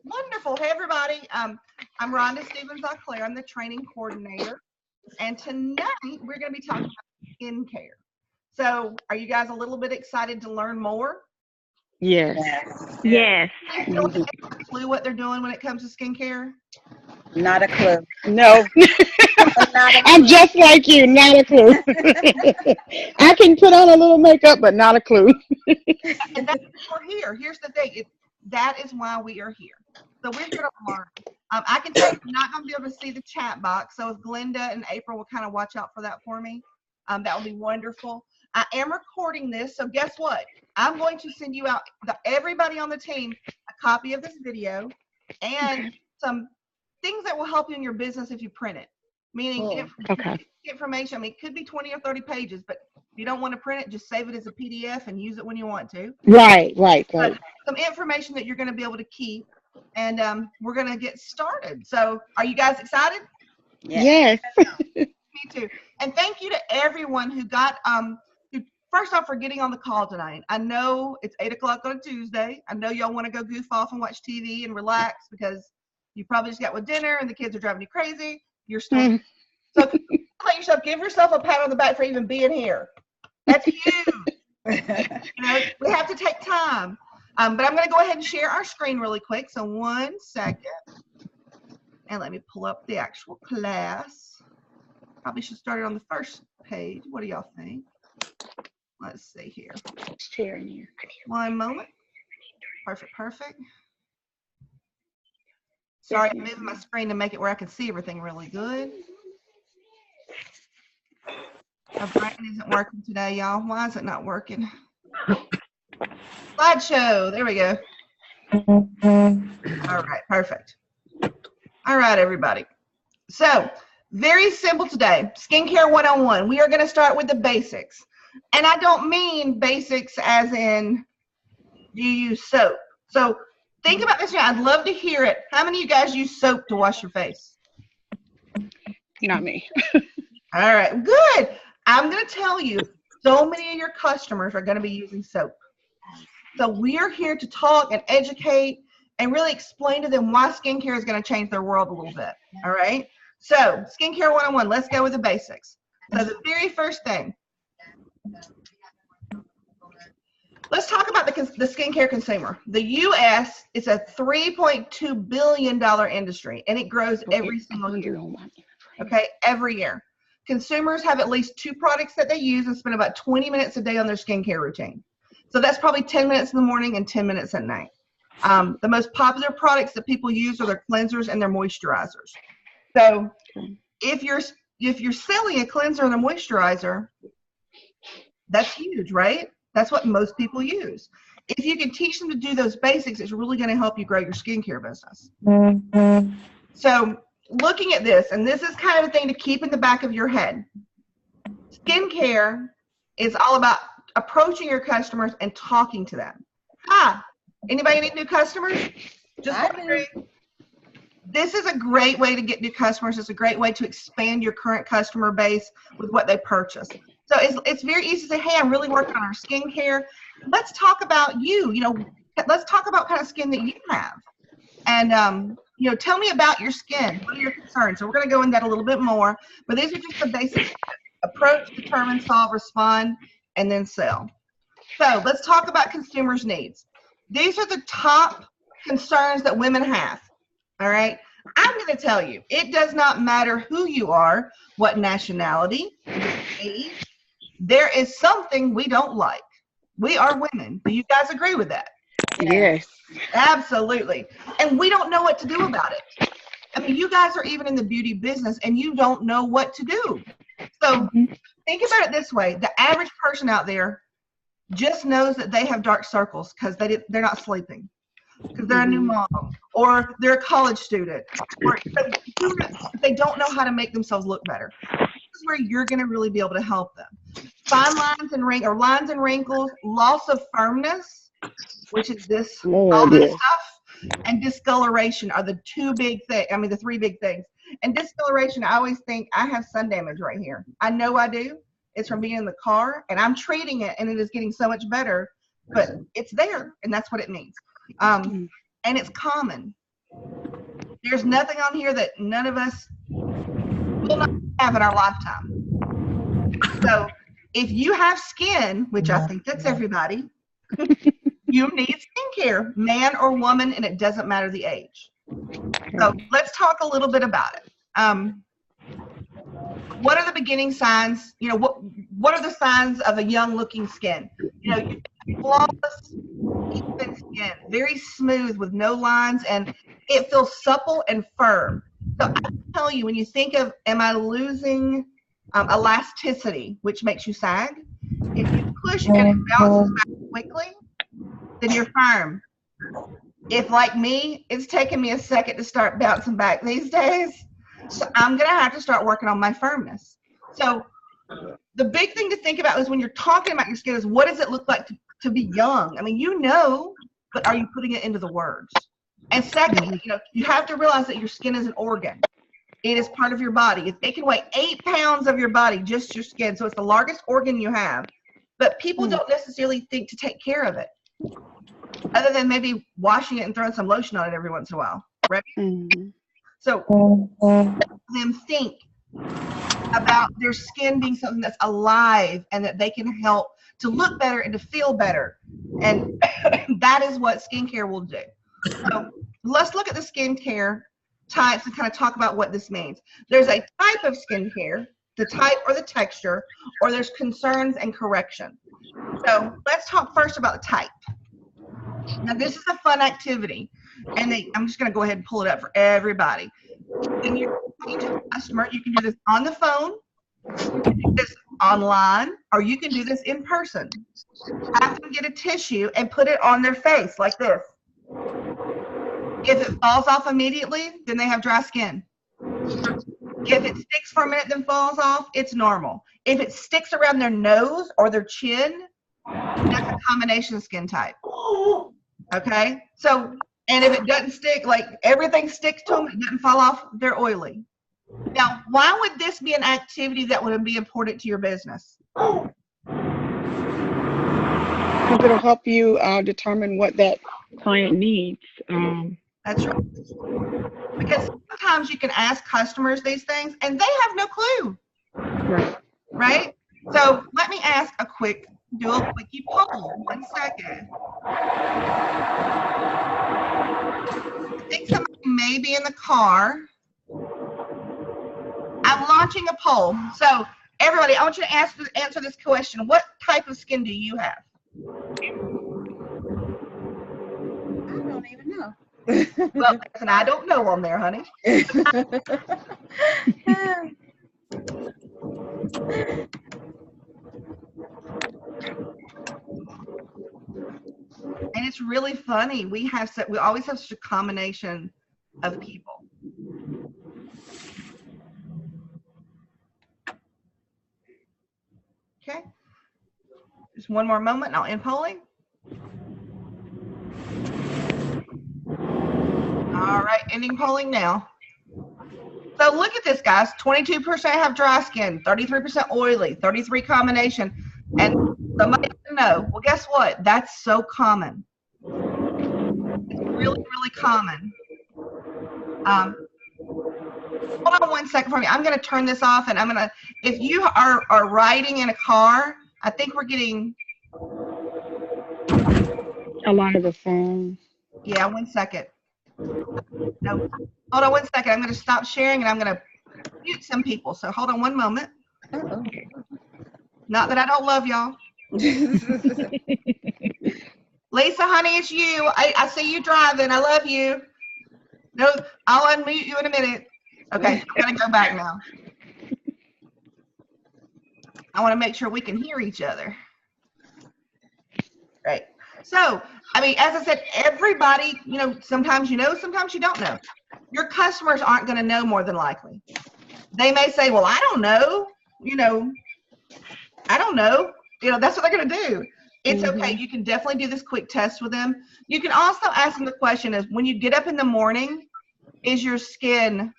Wonderful. Hey, everybody. I'm Rhonda Stephens-Auclair. I'm the training coordinator. And tonight we're going to be talking about skincare. So are you guys a little bit excited to learn more? Yes. Yes. Do you have a clue what they're doing when it comes to skincare? Not a clue. No. Not a I'm clue. just like you, not a clue. I can put on a little makeup, but not a clue. And that's why we're here. Here's the thing. That is why we are here. So we're here to learn. I can tell you I'm not going to be able to see the chat box. So if Glenda and April will kind of watch out for that for me, that would be wonderful. I am recording this. So guess what? I'm going to send you out, everybody on the team, a copy of this video and some things that will help you in your business if you print it. Meaning information. I mean, it could be 20 or 30 pages, but if you don't want to print it, just save it as a PDF and use it when you want to. Right. But some information that you're going to be able to keep, and we're going to get started. So are you guys excited? Yes. Me too. And thank you to everyone who got, first off, for getting on the call tonight. I know it's 8 o'clock on a Tuesday. I know y'all want to go goof off and watch TV and relax because you probably just got with dinner and the kids are driving you crazy. You're still so give yourself a pat on the back for even being here. That's huge. We have to take time. But I'm going to go ahead and share our screen really quick. So 1 second. And let me pull up the actual class. Probably should start it on the first page. What do y'all think? Let's see here. Sharing here. 1 moment. Perfect. Sorry, I'm moving my screen to make it where I can see everything really good. My brain isn't working today, y'all. Why is it not working? Slideshow. There we go. All right, perfect. All right, everybody. So, very simple today. Skincare 101. We are going to start with the basics. And I don't mean basics as in you use soap. So, think about this. I'd love to hear it. How many of you guys use soap to wash your face? Not me. All right, good. I'm going to tell you, so many of your customers are going to be using soap. So we're here to talk and educate and really explain to them why skincare is going to change their world a little bit. All right. So skincare 101, let's go with the basics. So the very first thing, let's talk about the skincare consumer. The U.S. is a $3.2 billion industry, and it grows every single year. Okay, every year. Consumers have at least 2 products that they use and spend about 20 minutes a day on their skincare routine. So that's probably 10 minutes in the morning and 10 minutes at night. The most popular products that people use are their cleansers and their moisturizers. So if you're selling a cleanser and a moisturizer, that's huge, right? That's what most people use. If you can teach them to do those basics, it's really going to help you grow your skincare business. So looking at this, and this is kind of a thing to keep in the back of your head. Skincare is all about approaching your customers and talking to them. Anybody need new customers? Just wondering. This is a great way to get new customers. It's a great way to expand your current customer base with what they purchase. So it's very easy to say, hey, I'm really working on our skincare. Let's talk about you. Let's talk about kind of skin that you have. And tell me about your skin. What are your concerns? So we're going to go into that a little bit more. But these are just the basic approach, determine, solve, respond, and then sell. So let's talk about consumers' needs. These are the top concerns that women have. All right. I'm going to tell you, it does not matter who you are, what nationality, age. There is something we don't like. We are women. Do you guys agree with that? Yes. Absolutely. And we don't know what to do about it. I mean, you guys are even in the beauty business and you don't know what to do. So think about it this way. The average person out there just knows that they have dark circles because they're not sleeping, because they're a new mom, or they're a college student, or they don't know how to make themselves look better. This is where you're going to really be able to help them. Fine lines and wrinkles, loss of firmness, which is this, all this stuff, and discoloration are the 2 big things. I mean, the 3 big things. And discoloration, I always think I have sun damage right here. I know I do. It's from being in the car, and I'm treating it, and it is getting so much better. But it's there, and that's what it means. And it's common. There's nothing on here that none of us will not have in our lifetime. So if you have skin, which I think that's everybody, you need skincare, man or woman, and it doesn't matter the age. So let's talk a little bit about it. What are the beginning signs? You know, what are the signs of a young looking skin? You know, flawless, even skin, very smooth with no lines, and it feels supple and firm. So I can tell you, when you think of, am I losing elasticity, which makes you sag? If you push and it bounces back quickly, then you're firm. If, like me, it's taken me a second to start bouncing back these days, so I'm going to have to start working on my firmness. So the big thing to think about is when you're talking about your skin is, what does it look like to be young? I mean, you know, but are you putting it into the words? And secondly, you know, you have to realize that your skin is an organ. It is part of your body. It can weigh 8 pounds of your body, just your skin. So it's the largest organ you have. But people don't necessarily think to take care of it, other than maybe washing it and throwing some lotion on it every once in a while, right? So them think about their skin being something that's alive and that they can help to look better and to feel better. And that is what skincare will do. So let's look at the skincare types and kind of talk about what this means. There's a type of skincare, the type or the texture, or there's concerns and correction. So let's talk first about the type. Now this is a fun activity, and I'm just going to go ahead and pull it up for everybody. When you're talking to a customer, you can do this on the phone, you can do this online, or you can do this in person. Have them get a tissue and put it on their face like this. If it falls off immediately, then they have dry skin. If it sticks for a minute then falls off, it's normal. If it sticks around their nose or their chin, that's a combination skin type. Okay? So, and if it doesn't stick, like everything sticks to them, it doesn't fall off, they're oily. Now, why would this be an activity that would be important to your business? Because it'll help you determine what that client needs. That's right. Because sometimes you can ask customers these things and they have no clue. Right? So let me ask do a quickie poll. 1 second. I think somebody may be in the car. I'm launching a poll. So everybody, I want you to answer this question. What type of skin do you have? I don't even know. Well, and I don't know on there, honey. And it's really funny. We always have such a combination of people. Okay. Just one more moment and I'll end polling. All right, ending polling now. So look at this, guys. 22% have dry skin, 33% oily, 33 combination. And somebody didn't know. Well, guess what? That's so common. It's really, really common. Hold on 1 second for me. I'm going to turn this off, and I'm going to, if you are riding in a car, I think we're getting A lot of the phone. Yeah, 1 second. No, hold on 1 second. I'm going to stop sharing and I'm going to mute some people. So hold on one moment. Not that I don't love y'all. Lisa, honey, it's you. I see you driving. I love you. No, I'll unmute you in a minute. Okay, I'm going to go back now. I want to make sure we can hear each other. Right. So, I mean, as I said, everybody, sometimes you know, sometimes you don't know. Your customers aren't going to know more than likely. They may say, well, I don't know, I don't know. That's what they're going to do. It's okay. You can definitely do this quick test with them. You can also ask them the question is, when you get up in the morning, is your skin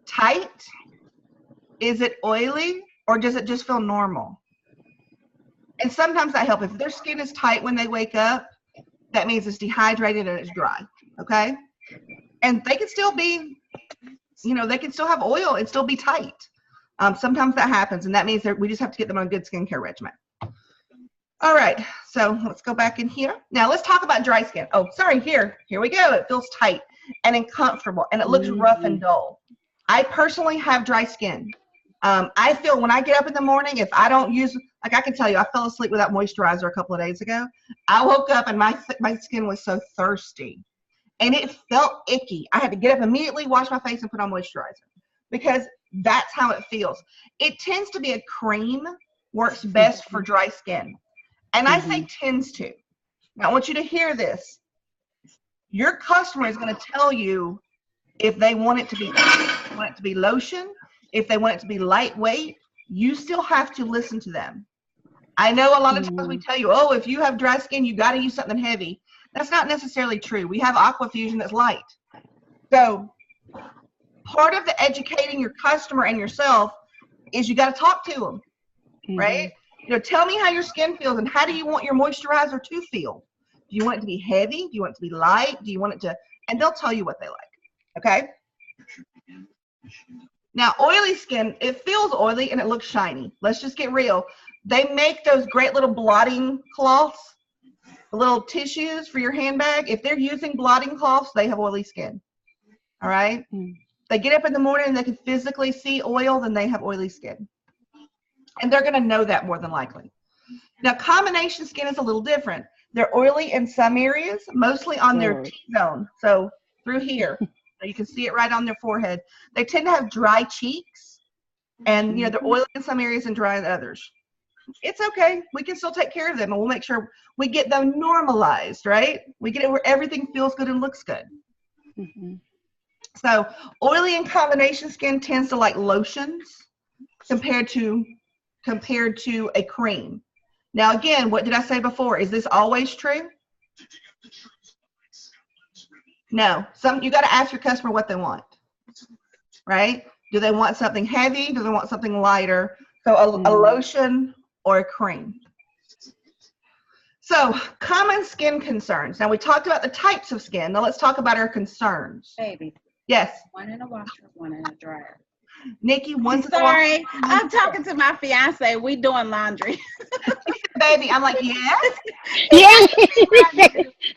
tight? Is it oily? Or does it just feel normal? And sometimes that helps. If their skin is tight when they wake up, that means it's dehydrated and it's dry, okay? And they can still be, they can still have oil and still be tight. Sometimes that happens, and that means that we just have to get them on a good skincare regimen. All right, so let's go back in here. Now let's talk about dry skin. Oh, sorry, here we go. It feels tight and uncomfortable, and it looks rough and dull. I personally have dry skin. I feel when I get up in the morning, if I don't use, like I can tell you, I fell asleep without moisturizer a couple of days ago. I woke up and my skin was so thirsty, and it felt icky. I had to get up immediately, wash my face, and put on moisturizer because that's how it feels. It tends to be a cream, works best for dry skin. And I say tends to. Now I want you to hear this. Your customer is going to tell you if they want it to be lotion, if they want it to be lightweight. You still have to listen to them. I know a lot of times we tell you, oh, if you have dry skin, you got to use something heavy. That's not necessarily true. We have Aquafusion that's light. So part of the educating your customer and yourself is you got to talk to them, right? Tell me how your skin feels and how do you want your moisturizer to feel? Do you want it to be heavy? Do you want it to be light? Do you want it to, and they'll tell you what they like, okay? Now, oily skin, it feels oily and it looks shiny. Let's just get real. They make those great little blotting cloths, little tissues for your handbag. If they're using blotting cloths, they have oily skin, all right? They get up in the morning and they can physically see oil, then they have oily skin. And they're going to know that more than likely. Now, combination skin is a little different. They're oily in some areas, mostly on their T-zone. So through here, you can see it right on their forehead. They tend to have dry cheeks, and they're oily in some areas and dry in others. It's okay. We can still take care of them, and we'll make sure we get them normalized, right? We get it where everything feels good and looks good. So oily and combination skin tends to like lotions compared to a cream. Now, again, what did I say before? Is this always true? No. You got to ask your customer what they want, right? Do they want something heavy? Do they want something lighter? So a lotion or a cream. So common skin concerns. Now, we talked about the types of skin. Now, let's talk about our concerns. Baby. Yes. One in a washer, one in a dryer. Nikki, one's sorry, I'm talking to my fiance. We doing laundry. Baby, I'm like, yes. Yeah.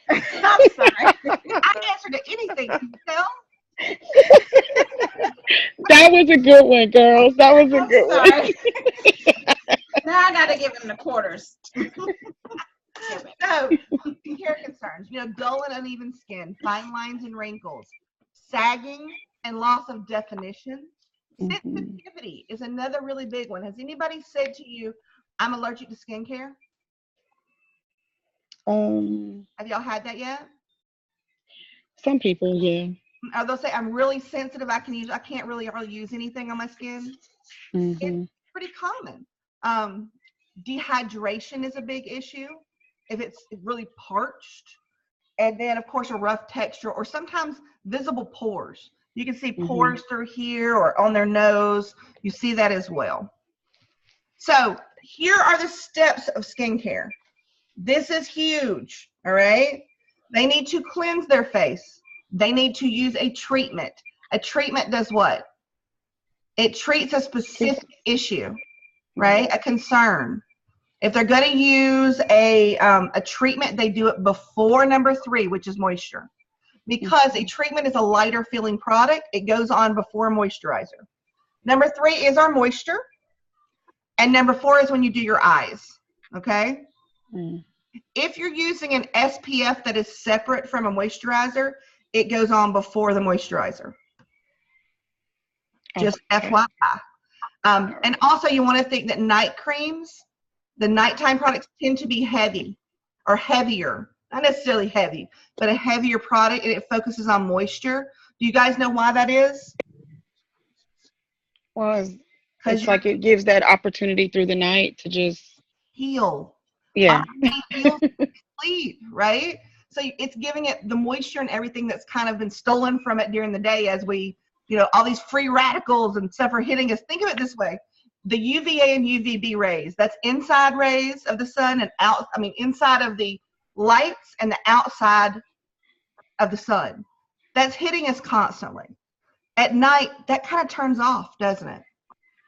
I'm sorry. I answered to anything. Can you tell? That was a good one, girls. That was a good one. Now I got to give him the quarters. So, hair concerns, dull and uneven skin, fine lines and wrinkles, sagging and loss of definition. Sensitivity is another really big one. Has anybody said to you, I'm allergic to skincare? Have y'all had that yet? Some people, yeah. Or they'll say, I'm really sensitive. I can't really use anything on my skin. It's pretty common. Dehydration is a big issue if it's really parched. And then, of course, a rough texture or sometimes visible pores. You can see pores through here or on their nose. You see that as well. So here are the steps of skincare. This is huge, all right? They need to cleanse their face. They need to use a treatment. A treatment does what? It treats a specific issue, right? A concern. If they're going to use a treatment, they do it before number 3, which is moisture. Because a treatment is a lighter feeling product, it goes on before moisturizer. Number 3 is our moisture. And number 4 is when you do your eyes, okay? If you're using an SPF that is separate from a moisturizer, it goes on before the moisturizer. Just FYI. And also you want to think that night creams, the nighttime products tend to be heavy or heavier. Not necessarily heavy, but a heavier product, and it focuses on moisture. Do you guys know why that is? Well, it's like it gives that opportunity through the night to just heal. Yeah. Sleep, right? So it's giving it the moisture and everything that's kind of been stolen from it during the day as we, all these free radicals and stuff are hitting us. Think of it this way. The UVA and UVB rays, that's inside rays of the sun and inside of the lights and the outside of the sun. that's hitting us constantly. At night, that kind of turns off, doesn't it?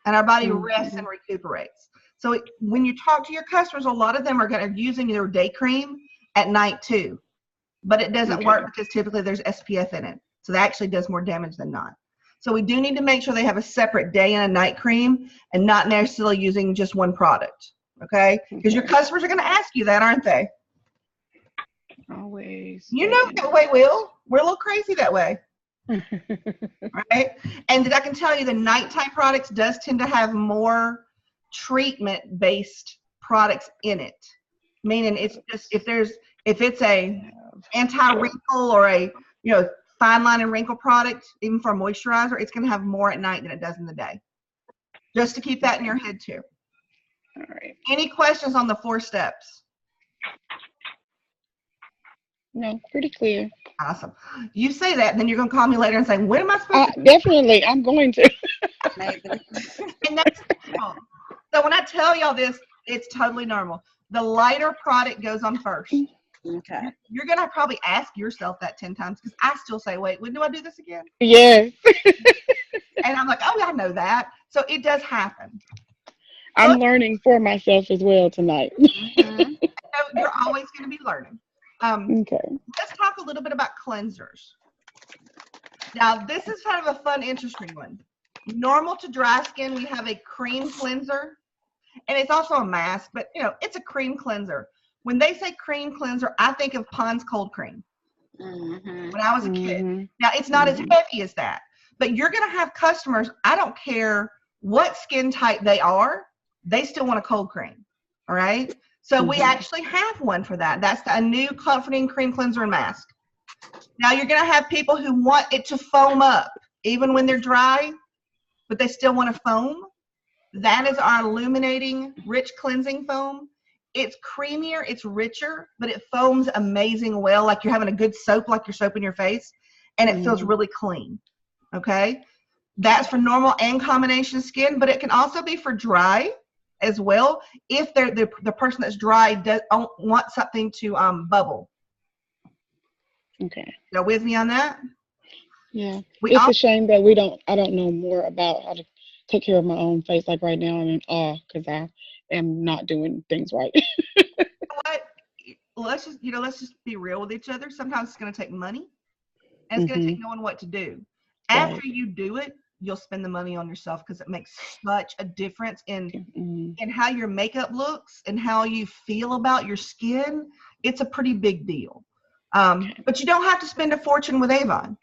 And our body rests and recuperates. So when you talk to your customers, a lot of them are using their day cream at night too. But it doesn't work because typically there's SPF in it. So that actually does more damage than not. So we do need to make sure they have a separate day and a night cream and not necessarily using just one product. Okay? Because your customers are going to ask you that, aren't they? Always. You know that way, Will. We're a little crazy that way. Right? And I can tell you the nighttime products does tend to have more treatment-based products in it. Meaning it's just if it's a anti-wrinkle or a fine line and wrinkle product, even for a moisturizer, it's going to have more at night than it does in the day. Just to keep that in your head too. All right. Any questions on the 4 steps? No, pretty clear. Awesome. You say that, and then you're going to call me later and say, when am I supposed to? Definitely, I'm going to. And that's normal. So when I tell y'all this, it's totally normal. The lighter product goes on first. Okay. You're going to probably ask yourself that 10 times because I still say, wait, when do I do this again? Yes. And I'm like, oh, I know that. So it does happen. I'm learning for myself as well tonight. So you're always going to be learning. Okay. Let's talk a little bit about cleansers. Now, this is kind of a fun, interesting one. Normal to dry skin, we have a cream cleanser. And it's also a mask, but it's a cream cleanser. When they say cream cleanser, I think of Pond's cold cream. When I was a kid. Now, it's not as heavy as that, but you're going to have customers, I don't care what skin type they are, they still want a cold cream. All right. So we actually have one for that. That's a new comforting cream cleanser and mask. Now you're going to have people who want it to foam up even when they're dry, but they still want to foam. That is our illuminating rich cleansing foam. It's creamier, it's richer, but it foams amazing well, like you're having a good soap, like you're soaping your face, and it feels really clean. Okay? That's for normal and combination skin, but it can also be for dry as well if the person that's dry don't want something to bubble. Okay. You with me on that? Yeah. It's a shame that I don't know more about how to take care of my own face. Like right now I'm in awe because I am not doing things right. You know what? Let's just be real with each other. Sometimes it's going to take money and it's going to take knowing what to do. After you do it, you'll spend the money on yourself because it makes such a difference in how your makeup looks and how you feel about your skin. It's a pretty big deal. But you don't have to spend a fortune with Avon.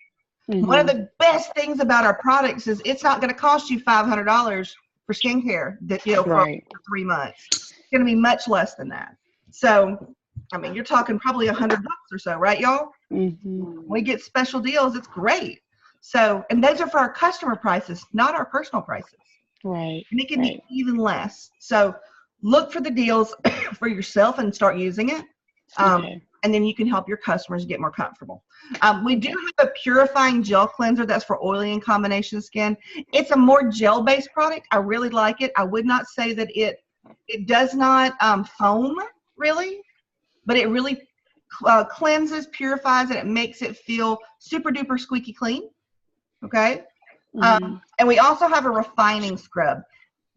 One of the best things about our products is it's not going to cost you $500 for skincare for 3 months. It's going to be much less than that. So, I mean, you're talking probably $100 or so, right, y'all? When we get special deals, it's great. So, and those are for our customer prices, not our personal prices. Right. And it can be even less. So, look for the deals for yourself and start using it. And then you can help your customers get more comfortable. We do have a purifying gel cleanser that's for oily and combination skin. It's a more gel-based product. I really like it. I would not say that it does not foam, really, but it really cleanses, purifies, and it makes it feel super-duper squeaky clean. Okay? And we also have a refining scrub.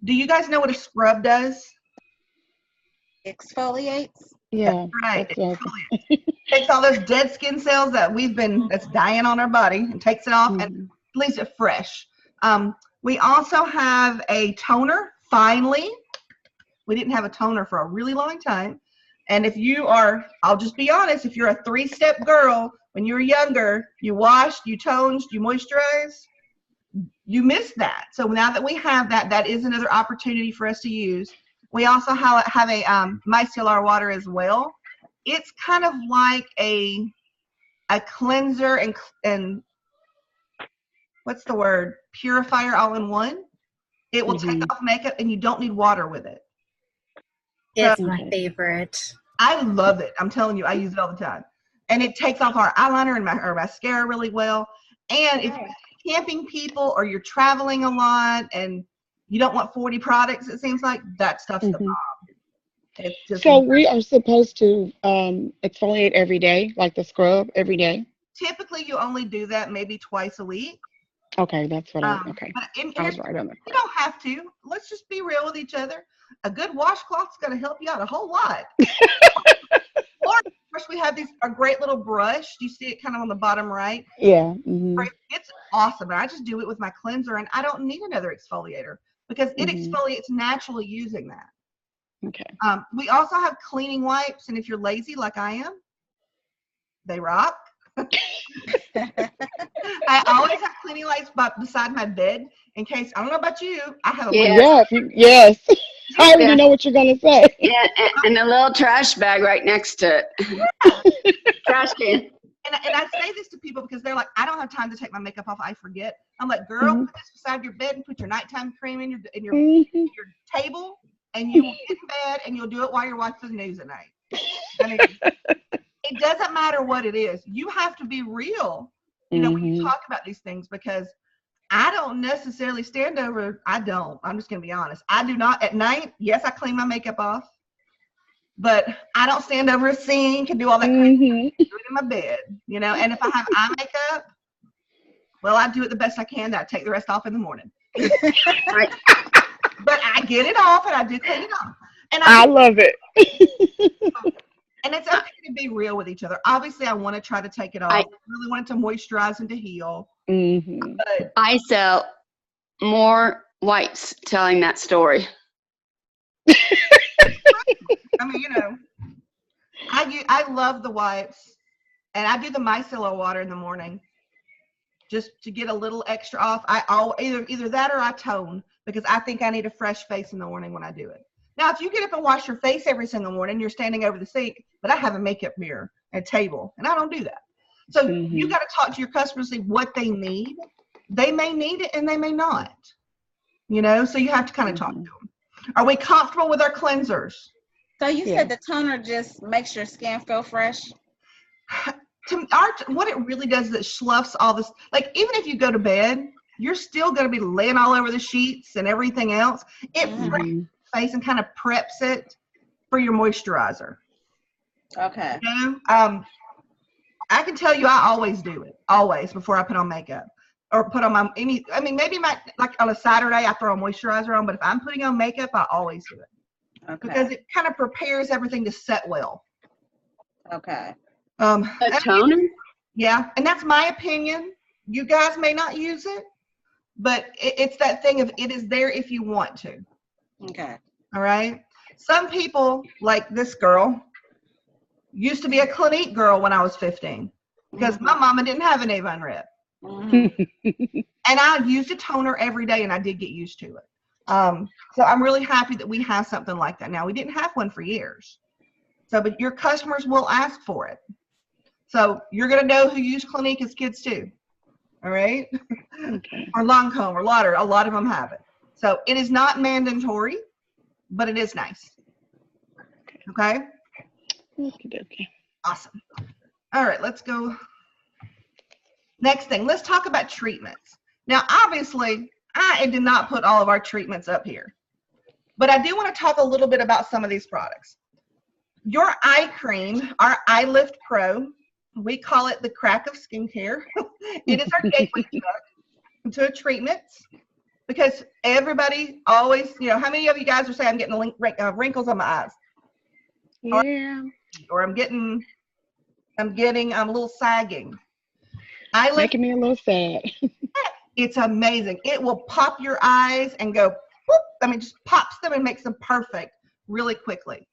Do you guys know what a scrub does? Exfoliates. Yeah. That's right. Takes all those dead skin cells that's dying on our body and takes it off and leaves it fresh. We also have a toner, finally. We didn't have a toner for a really long time. And if you are, I'll just be honest, if you're a 3-step girl, when you were younger, you washed, you toned, you moisturized, you missed that. So now that we have that, that is another opportunity for us to use. We also have a micellar water as well. It's kind of like a cleanser and what's the word? Purifier all in one. It will take off makeup and you don't need water with it. It's my favorite. I love it. I'm telling you, I use it all the time. And it takes off our eyeliner and our mascara really well. And if you're camping people or you're traveling a lot and you don't want 40 products, it seems like, that stuff's the bomb. It's just so we are supposed to exfoliate every day, like the scrub every day? typically you only do that maybe twice a week. Okay, that's what But I was right on that. you don't have to. Let's just be real with each other. A good washcloth's going to help you out a whole lot. Or of course we have a great little brush. Do you see it kind of on the bottom right? Yeah. Mm-hmm. It's awesome. And I just do it with my cleanser, and I don't need another exfoliator because it exfoliates naturally using that. Okay. We also have cleaning wipes, and if you're lazy like I am, they rock. I always have cleaning wipes beside my bed in case, I don't know about you, I have a Yes. I already know what you're going to say. Yeah, and a little trash bag right next to it. Trash can. And I say this to people because they're like, I don't have time to take my makeup off. I forget. I'm like, girl, put this beside your bed and put your nighttime cream in your table, and you will get in bed and you'll do it while you're watching the news at night. I mean, it doesn't matter what it is. You have to be real, when you talk about these things, because I don't necessarily stand over. I'm just going to be honest. I do not at night. Yes, I clean my makeup off, but I don't stand over a sink and do all that crazy stuff. I do it in my bed, and if I have eye makeup, well, I do it the best I can. I take the rest off in the morning. Right. But I get it off and I do clean it off. And I love it. And it's okay to be real with each other. Obviously, I want to try to take it off. I really want it to moisturize and to heal. But I sell more wipes telling that story. I mean, I love the wipes, and I do the micellar water in the morning just to get a little extra off. Either that or I tone because I think I need a fresh face in the morning when I do it. Now, if you get up and wash your face every single morning, you're standing over the sink, but I have a makeup mirror and table, and I don't do that. So you got to talk to your customers, see what they need. They may need it and they may not, so you have to kind of talk to them. Are we comfortable with our cleansers? So you said the toner just makes your skin feel fresh? What it really does is it sloughs all this. Like, even if you go to bed, you're still going to be laying all over the sheets and everything else. It preps face and kind of preps it for your moisturizer. Okay. I can tell you I always do it. Always before I put on makeup. Or put on maybe like on a Saturday I throw a moisturizer on, but if I'm putting on makeup, I always do it. Okay. Because it kind of prepares everything to set well. Okay. A toner? Yeah, and that's my opinion. You guys may not use it, but it's that thing of it is there if you want to. Okay. All right. Some people, like this girl, used to be a Clinique girl when I was 15 because my mama didn't have an Avon Rep. And I used a toner every day, and I did get used to it. So I'm really happy that we have something like that now. We didn't have one for years. But your customers will ask for it. So you're going to know who used Clinique as kids too. All right. Okay. Or Lancome or Lauder. A lot of them have it. So it is not mandatory, but it is nice. Okay. Okay. Awesome. All right, let's go. Next thing, let's talk about treatments. Now, obviously, I did not put all of our treatments up here, but I do want to talk a little bit about some of these products. Your eye cream, our Eye Lift Pro, we call it the crack of skincare. It is our gateway drug to treatments because everybody always, how many of you guys are saying I'm getting wrinkles on my eyes? Yeah. Or I'm getting a little sagging. Making me a little sad. It's amazing. It will pop your eyes and go, whoop, just pops them and makes them perfect really quickly.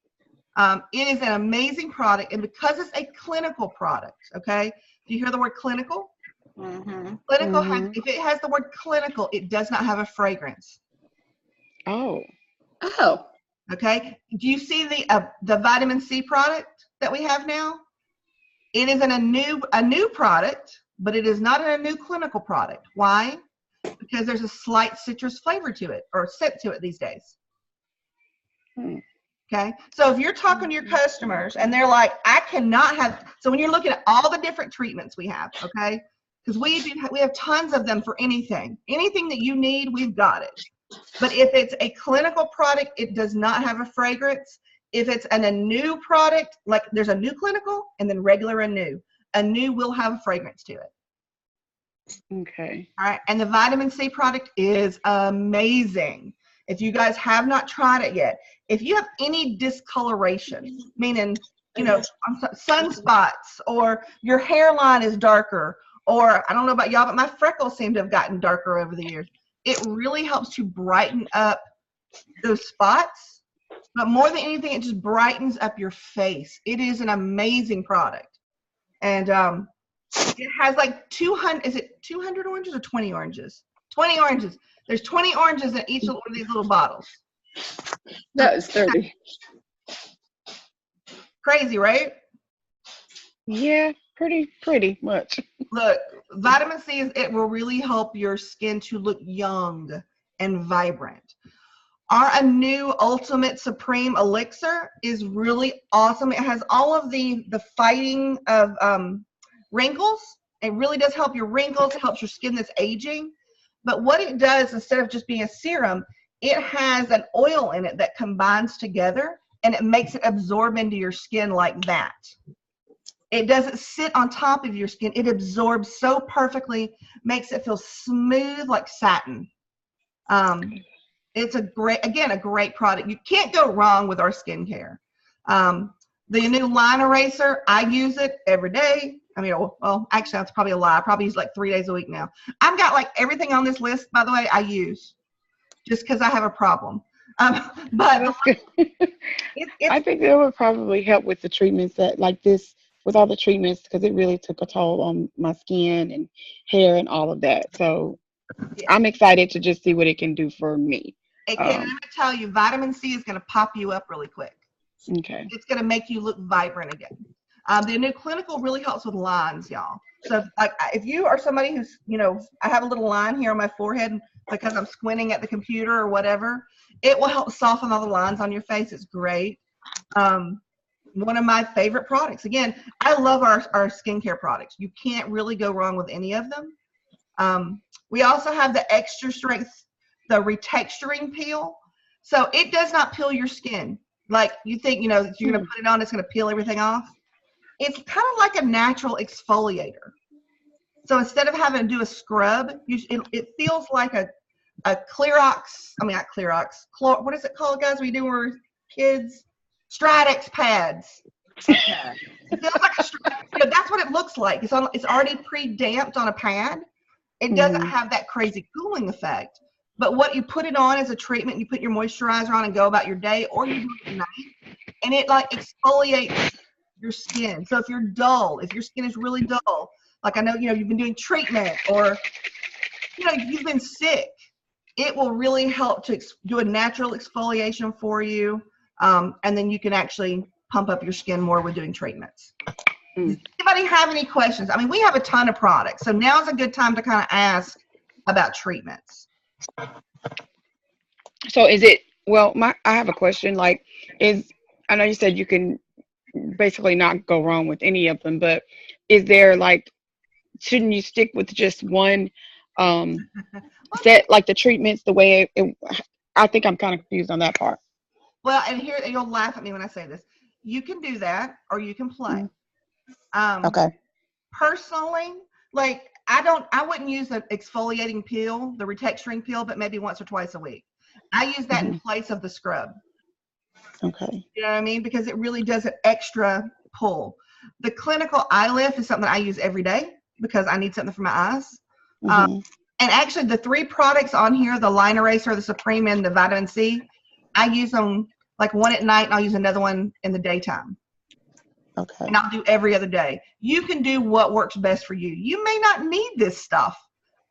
It is an amazing product, and because it's a clinical product, okay? Do you hear the word clinical? Clinical if it has the word clinical, it does not have a fragrance. Oh. Okay. Do you see the vitamin C product that we have now? It is a new product, but it is not a new clinical product. Why? Because there's a slight citrus flavor to it, or scent to it these days. Okay. So if you're talking to your customers and they're like, I cannot have, so when you're looking at all the different treatments we have, okay, because we have tons of them for anything that you need, we've got it. But if it's a clinical product, it does not have a fragrance. If it's a new product, like there's a new clinical and then regular and new. Anew will have a fragrance to it. Okay. All right. And the vitamin C product is amazing. If you guys have not tried it yet, if you have any discoloration, meaning, sunspots, or your hairline is darker, or I don't know about y'all, but my freckles seem to have gotten darker over the years. It really helps to brighten up those spots. But more than anything, it just brightens up your face. It is an amazing product. And it has like 200, is it 200 oranges or 20 oranges? 20 oranges. There's 20 oranges in each one of these little bottles. That was 30. Crazy, right? Yeah, pretty much. Look, vitamin C, it will really help your skin to look young and vibrant. Our Anew Ultimate Supreme Elixir is really awesome. It has all of the fighting of wrinkles. It really does help your wrinkles. It helps your skin that's aging. But what it does, instead of just being a serum, it has an oil in it that combines together, and it makes it absorb into your skin like that. It doesn't sit on top of your skin. It absorbs so perfectly, makes it feel smooth like satin. It's a great product. You can't go wrong with our skincare. The new line eraser, I use it every day. I mean, well, actually, that's probably a lie. I probably use like 3 days a week now. I've got like everything on this list, by the way, I use just because I have a problem. But I think that would probably help with the treatments that like this, with all the treatments, because it really took a toll on my skin and hair and all of that. So I'm excited to just see what it can do for me. Let me tell you, vitamin C is going to pop you up really quick. Okay. It's going to make you look vibrant again. The new clinical really helps with lines, y'all. So if you are somebody who's, I have a little line here on my forehead because I'm squinting at the computer or whatever, it will help soften all the lines on your face. It's great. One of my favorite products. Again, I love our skincare products. You can't really go wrong with any of them. We also have the extra strength, the retexturing peel. So it does not peel your skin. Like you think, you're going to put it on, it's going to peel everything off. It's kind of like a natural exfoliator. So instead of having to do a scrub, it feels like a Clorox, not Clorox, what is it called, guys, we do with kids? Stridex pads. Okay. It feels like that's what it looks like. It's already pre-damped on a pad. It doesn't have that crazy cooling effect. But what you put it on as a treatment, you put your moisturizer on and go about your day, or you do it at night, and it like exfoliates your skin. So if you're dull, if your skin is really dull, like I know, you've been doing treatment, or, you've been sick, it will really help to do a natural exfoliation for you. And then you can actually pump up your skin more with doing treatments. Does anybody have any questions? I mean, we have a ton of products, so now's a good time to kind of ask about treatments. So is it, I have a question, I know you said you can basically not go wrong with any of them, but is there shouldn't you stick with just one set, like the treatments, the way I think I'm kind of confused on that part. Well, and here, you'll laugh at me when I say this. You can do that, or you can play. Okay. Personally, I wouldn't use the exfoliating peel, the retexturing peel, but maybe once or twice a week. I use that in place of the scrub. Okay. You know what I mean? Because it really does an extra pull. The clinical eye lift is something I use every day because I need something for my eyes. And actually, the 3 products on here, the line eraser, the Supreme, and the vitamin C, I use them one at night, and I'll use another one in the daytime. Okay. And I'll do every other day. You can do what works best for you. You may not need this stuff.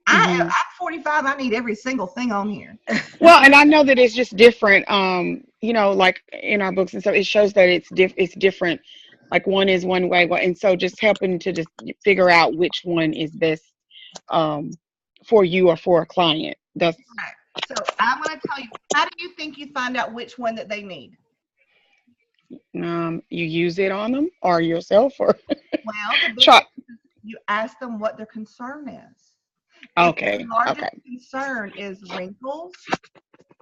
I'm 45. I need every single thing on here. Well, and I know that it's just different. Like in our books and stuff, it shows that it's different. Like one is one way, and so just helping to just figure out which one is best for you or for a client. That's right. So I'm going to tell you, how do you think you find out which one that they need? You use it on them or yourself, or you ask them what their concern is. Okay. If the largest concern is wrinkles.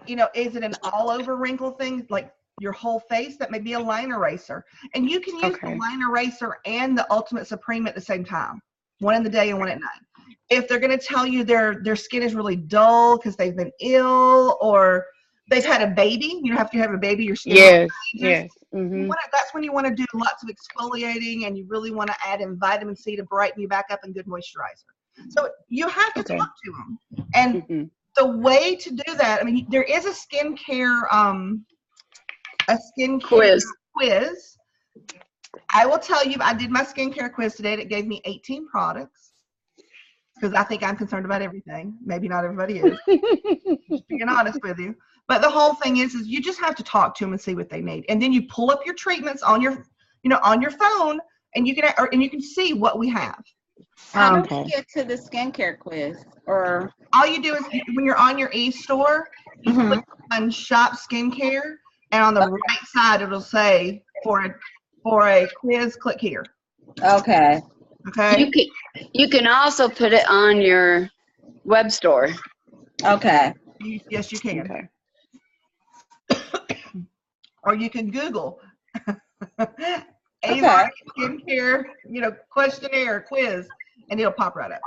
Is it an all over wrinkle thing? Like your whole face, that may be a line eraser. And you can use the Okay. line eraser and the Ultimate Supreme at the same time, one in the day and one at night. If they're going to tell you their skin is really dull because they've been ill or they've had a baby, you know, after you have a baby, your skin Yes. changes. Yes. Mm-hmm. That's when you want to do lots of exfoliating, and you really want to add in vitamin C to brighten you back up and good moisturizer. So you have to Okay. talk to them. And Mm-hmm. the way to do that, I mean, there is a skincare quiz. I will tell you, I did my skincare quiz today, and it gave me 18 products because I think I'm concerned about everything. Maybe not everybody is. Just being honest with you. But the whole thing is you just have to talk to them and see what they need, and then you pull up your treatments on your phone, and you can see what we have. How do Okay. we get to the skincare quiz? Or All you do is when you're on your e-store, you click on Shop Skincare, and on the right side it'll say for a quiz, click here. okay. Okay. You can also put it on your web store. Okay. Yes, you can. Okay. Or you can Google Avon skincare, questionnaire quiz, and it'll pop right up.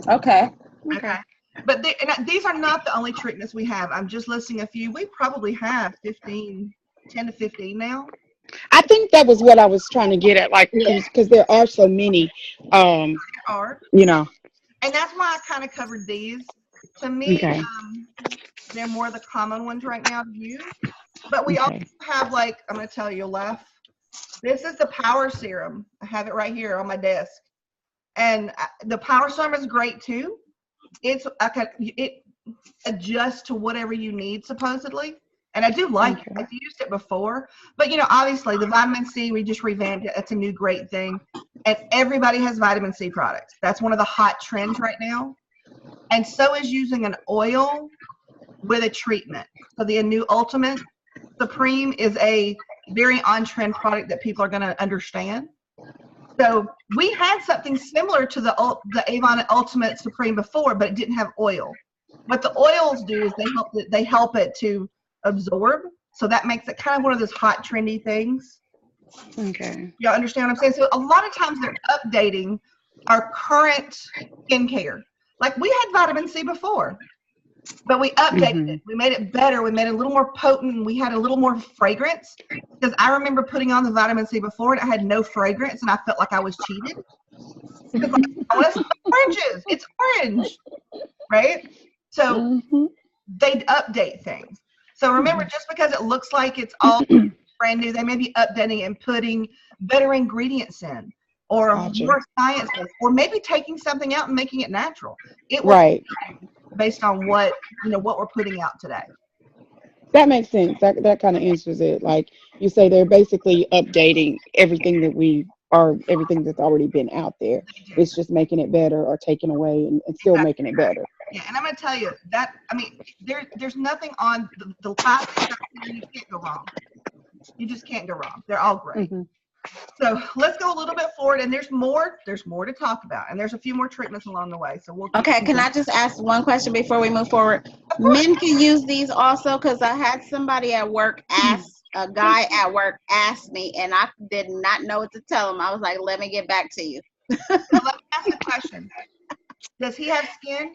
Okay. Okay. But these are not the only treatments we have. I'm just listing a few. We probably have 10 to 15 now. I think that was what I was trying to get at, like, because there are so many, you know. And that's why I kind of covered these. To me, Okay. they're more the common ones right now to use. But we also have, like, I'm going to tell you, you'll laugh. This is the Power Serum. I have it right here on my desk. And the Power Serum is great too. It adjusts to whatever you need, supposedly. And I do like it. I've used it before. But, obviously, the vitamin C, we just revamped it. That's a new great thing. And everybody has vitamin C products. That's one of the hot trends right now. And so is using an oil with a treatment. So the new Ultimate Supreme is a very on-trend product that people are going to understand. So we had something similar to the Avon Ultimate Supreme before, but it didn't have oil. What the oils do is they help it to absorb. So that makes it kind of one of those hot, trendy things. Okay. Y'all understand what I'm saying? So a lot of times they're updating our current skincare. Like we had vitamin C before, but we updated it. We made it better. We made it a little more potent. We had a little more fragrance. Because I remember putting on the vitamin C before and it had no fragrance, and I felt like I was cheated. Because like, I want to smell oranges. It's orange, right? So they'd update things. So remember, just because it looks like it's all brand new, they may be updating and putting better ingredients in, or more science, or maybe taking something out and making it natural. It will based on what we're putting out today. That makes sense. That kind of answers it. Like you say, they're basically updating everything everything that's already been out there. It's just making it better or taking away and still making it better. Yeah, and I'm going to tell you that, there's nothing on the plastic you can't go wrong. You just can't go wrong. They're all great. So let's go a little bit forward, and there's more to talk about, and there's a few more treatments along the way. So can I just ask one question before we move forward? Men can use these also, because I had somebody at work a guy at work asked me, and I did not know what to tell him. I was like, let me get back to you. So let me ask a question. Does he have skin?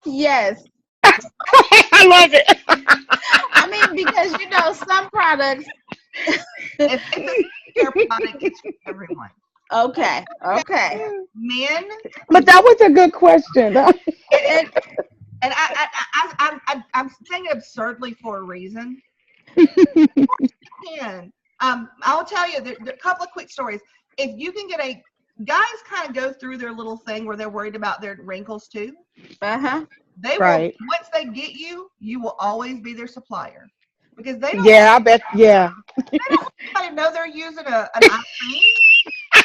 Yes. I love it. Because some products. If it's a care product, it's for everyone. Okay. Men. But that was a good question. And I'm saying it absurdly for a reason. I'll tell you, there are a couple of quick stories. If you can get guys kind of go through their little thing where they're worried about their wrinkles too. They will, once they get you will always be their supplier. Because they don't. Yeah, I bet. Yeah. They don't know they're using an eye cream,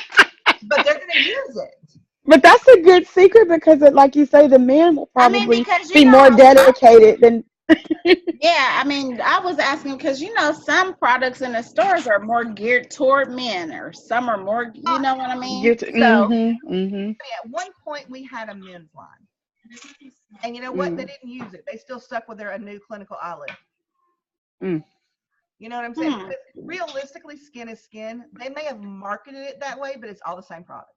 but they're going to use it. But that's a good secret because, like you say, the men will probably be more dedicated than. Yeah, I was asking because some products in the stores are more geared toward men, or some are more, you know what I mean? At one point, we had a men's line, and you know what? They didn't use it. They still stuck with their new clinical eyelid. You know what I'm saying? Because realistically, skin is skin. They may have marketed it that way, but it's all the same product.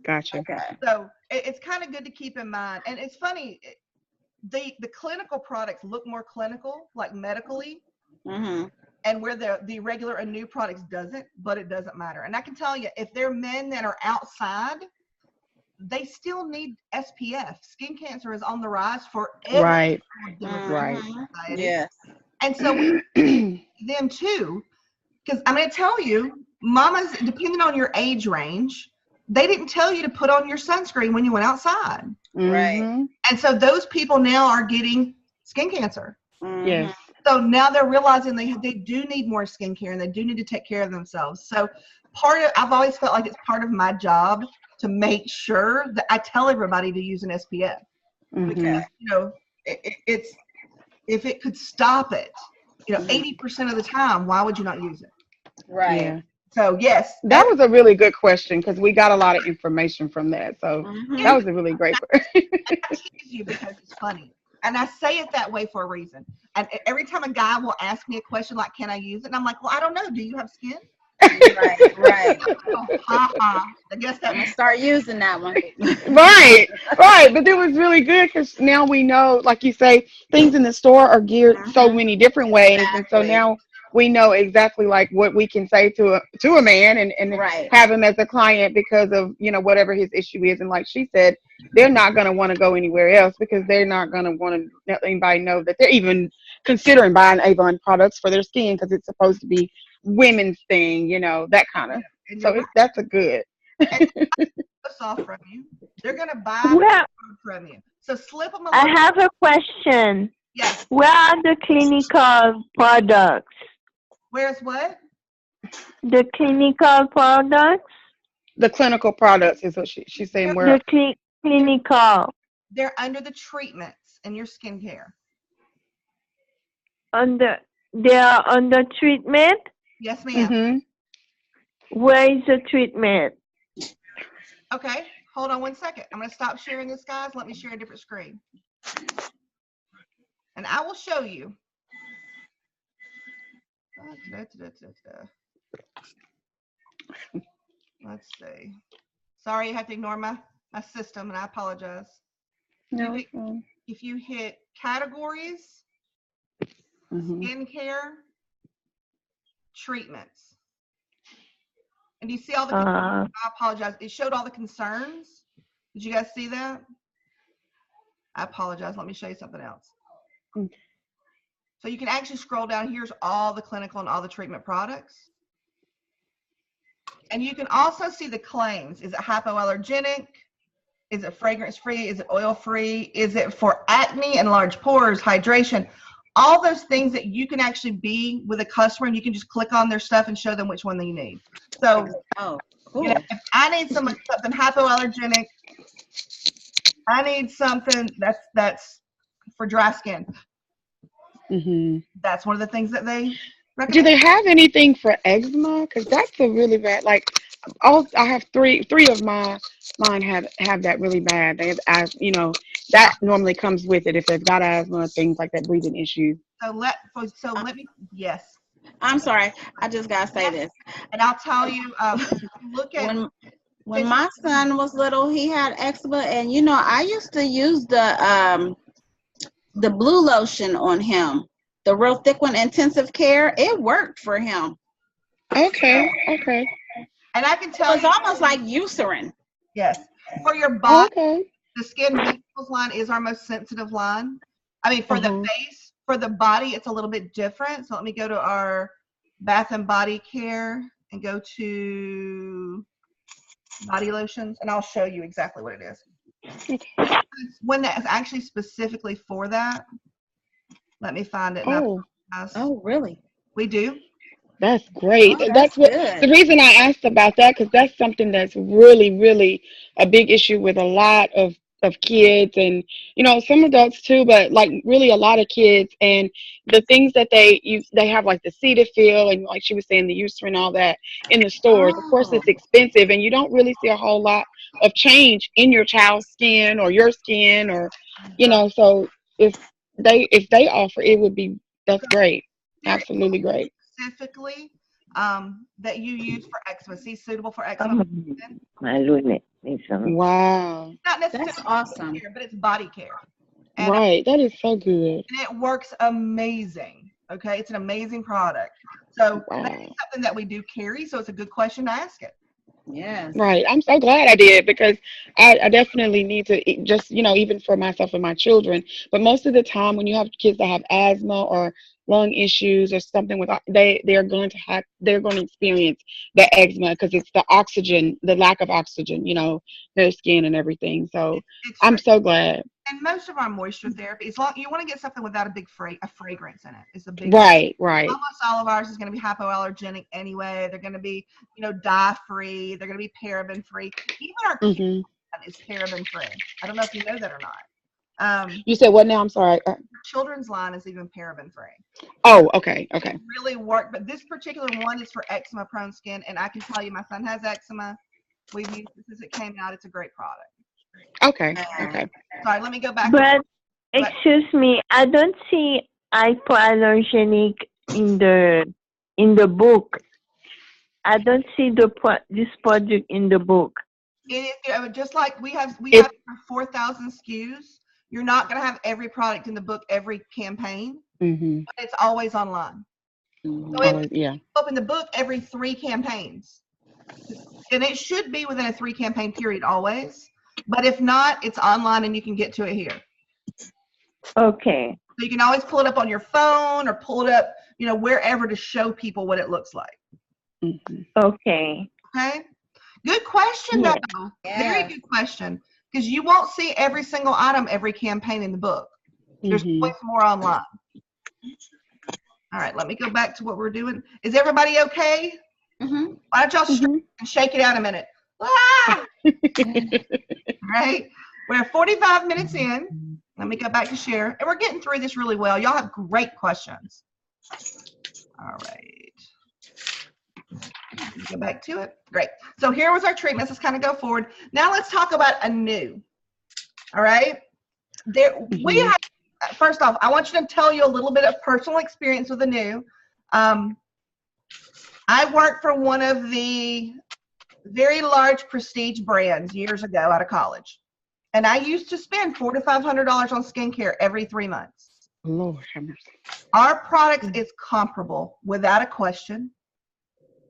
Gotcha. Okay. So it's kind of good to keep in mind. And it's funny, the clinical products look more clinical, like medically, and where the regular and new products doesn't, but it doesn't matter. And I can tell you, if they're men that are outside, they still need SPF. Skin cancer is on the rise for every Right. society. Yes. And so we them too, because I'm going to tell you, mamas, depending on your age range, they didn't tell you to put on your sunscreen when you went outside. Right. And so those people now are getting skin cancer. Yes. So now they're realizing they do need more skincare and they do need to take care of themselves. So I've always felt like it's part of my job to make sure that I tell everybody to use an SPF. Because, you know, it's, if it could stop it, you know, 80% of the time, why would you not use it? Right. Yeah. So yes. That was a really good question because we got a lot of information from that. So that was a really great question. I tease you because it's funny. And I say it that way for a reason. And every time a guy will ask me a question like, can I use it? And I'm like, well, I don't know. Do you have skin? Right. I guess that I'm gonna start using that one. Right. But it was really good because now we know, like you say, things in the store are geared so many different ways. And so now we know exactly like what we can say to a man and have him as a client because of, you know, whatever his issue is. And like she said, they're not going to want to go anywhere else because they're not going to want to let anybody know that they're even considering buying Avon products for their skin because it's supposed to be women's thing, you know, that kind of. So that's a good. off from you. They're going to buy from you. So slip them a I have a question. Yes. Where are the clinical products? Where's what? The clinical products? The clinical products is what she's saying. Where? The clinical. They're under the treatments in your skincare. They are under treatment? Yes, ma'am. Where is the treatment? Okay, hold on 1 second. I'm going to stop sharing this, guys. Let me share a different screen. And I will show you. Let's see. Sorry, you have to ignore my system, and I apologize. No. If you hit categories, skincare, treatments. And do you see all the I apologize. It showed all the concerns. Did you guys see that? I apologize. Let me show you something else. So you can actually scroll down. Here's all the clinical and all the treatment products. And you can also see the claims. Is it hypoallergenic? Is it fragrance-free? Is it oil-free? Is it for acne and large pores, hydration? All those things that you can actually be with a customer, and you can just click on their stuff and show them which one that you need. So, cool. You know, if I need something hypoallergenic, I need something that's for dry skin. That's one of the things that they recommend. Do they have anything for eczema? Because that's a really bad. Like, I have three of mine have that really bad. They have, you know, that normally comes with it if they've got asthma, things like that, breathing issues. So let me. Yes. I'm sorry. I just gotta say this. And I'll tell you. Look at when my son was little, he had eczema, and you know, I used to use the blue lotion on him, the real thick one, intensive care. It worked for him. Okay. And I can tell you, it's almost like Eucerin. Yes. For your body, the Skin Vegetables line is our most sensitive line. I mean, for the face, for the body, it's a little bit different. So let me go to our Bath and Body Care and go to body lotions, and I'll show you exactly what it is. When that's actually specifically for that, let me find it. Oh, really? We do. That's great. Oh, that's what good. The reason I asked about that, because that's something that's really, really a big issue with a lot of kids and, you know, some adults too, but like really a lot of kids. And the things that they have, like the Cetaphil and, like she was saying, the Eucerin, all that in the stores. Of course, it's expensive, and you don't really see a whole lot of change in your child's skin or your skin, or, you know. So if they offer, that's great. Absolutely great. Specifically, that you use for eczema. See, suitable for eczema. Wow. Not necessarily That's awesome. care, but it's body care. And, Right. That is so good. and it works amazing. Okay, it's an amazing product. So that's Wow. something that we do carry. So it's a good question to ask it. Yes. Right. I'm so glad I did because I definitely need to just, even for myself and my children. But most of the time when you have kids that have asthma or lung issues or something with they're going to experience the eczema because it's the oxygen, the lack of oxygen, their skin and everything. So It's I'm so glad. And most of our moisture therapy, as long you want to get something without a big fragrance in it. It's a big Right. Almost all of ours is going to be hypoallergenic anyway. They're going to be, dye free. They're going to be paraben free. Even our Mm-hmm. is paraben free. I don't know if you know that or not. You said what now? I'm sorry. Children's line is even paraben free. Oh, okay. Okay. It really work, but this particular one is for eczema prone skin, and I can tell you, my son has eczema. We've used it since it came out. It's a great product. Okay. Okay. Sorry, let me go back. But excuse me, I don't see hypoallergenic in the book. I don't see this product in the book. It is just like we have 4,000 SKUs. You're not going to have every product in the book, every campaign, Mm-hmm. but it's always online. So Yeah. open the book every 3 campaigns, and it should be within a 3 campaign period always. But if not, it's online and you can get to it here. Okay. So you can always pull it up on your phone or pull it up, wherever to show people what it looks like. Mm-hmm. Okay. Okay. Good question, Yeah. though. Yeah. Very good question. Because you won't see every single item, every campaign in the book. There's Mm-hmm. always more online. All right, let me go back to what we're doing. Is everybody okay? Mm-hmm. Why don't y'all Mm-hmm. and shake it out a minute? Ah! Right? We're 45 minutes in. Let me go back to share. And we're getting through this really well. Y'all have great questions. All right. Let me go back to it. Great. So here was our treatments. Let's kind of go forward. Now let's talk about a new. All right. We have, first off, I want you to tell you a little bit of personal experience with a new. I worked for one of the very large prestige brands years ago out of college. And I used to spend $400 to $500 on skincare every 3 months. Lord have mercy. Our product is comparable, without a question,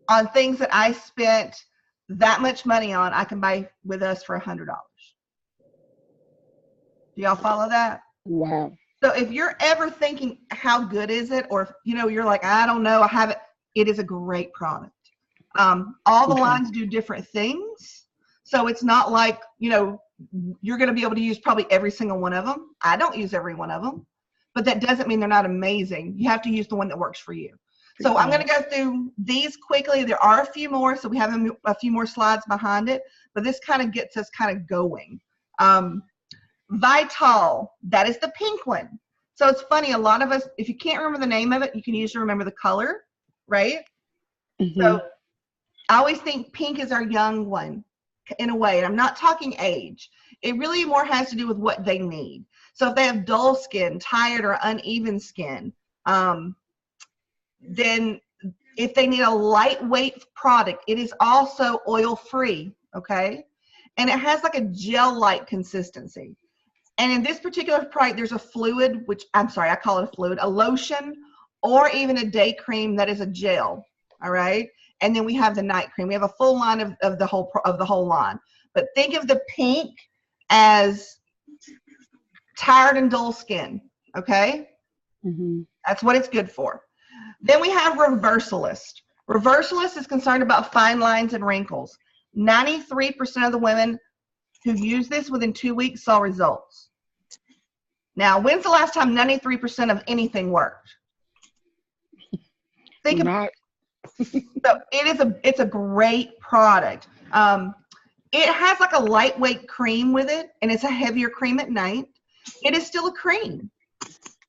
on things that I spent that much money on. I can buy with us for $100. Do y'all follow that? Wow. So if you're ever thinking, how good is it? Or if, you're like, I don't know, I haven't, it is a great product. All the lines do different things. So it's not like, you're going to be able to use probably every single one of them. I don't use every one of them, but that doesn't mean they're not amazing. You have to use the one that works for you. So I'm going to go through these quickly. There are a few more, so we have a few more slides behind it, but this kind of gets us kind of going. Vital, that is the pink one. So it's funny, a lot of us, if you can't remember the name of it, you can usually remember the color, right? Mm-hmm. So I always think pink is our young one in a way, and I'm not talking age. It really more has to do with what they need. So if they have dull skin, tired or uneven skin, then if they need a lightweight product, it is also oil-free, okay? And it has like a gel-like consistency. And in this particular product, there's a fluid, which I call it a fluid, a lotion, or even a day cream that is a gel, all right? And then we have the night cream. We have a full line of the whole line. But think of the pink as tired and dull skin, okay? Mm-hmm. That's what it's good for. Then we have Reversalist. Reversalist is concerned about fine lines and wrinkles. 93% of the women who use this within 2 weeks saw results. Now, when's the last time 93% of anything worked? Think about it. So it's a great product. It has like a lightweight cream with it, and it's a heavier cream at night. It is still a cream.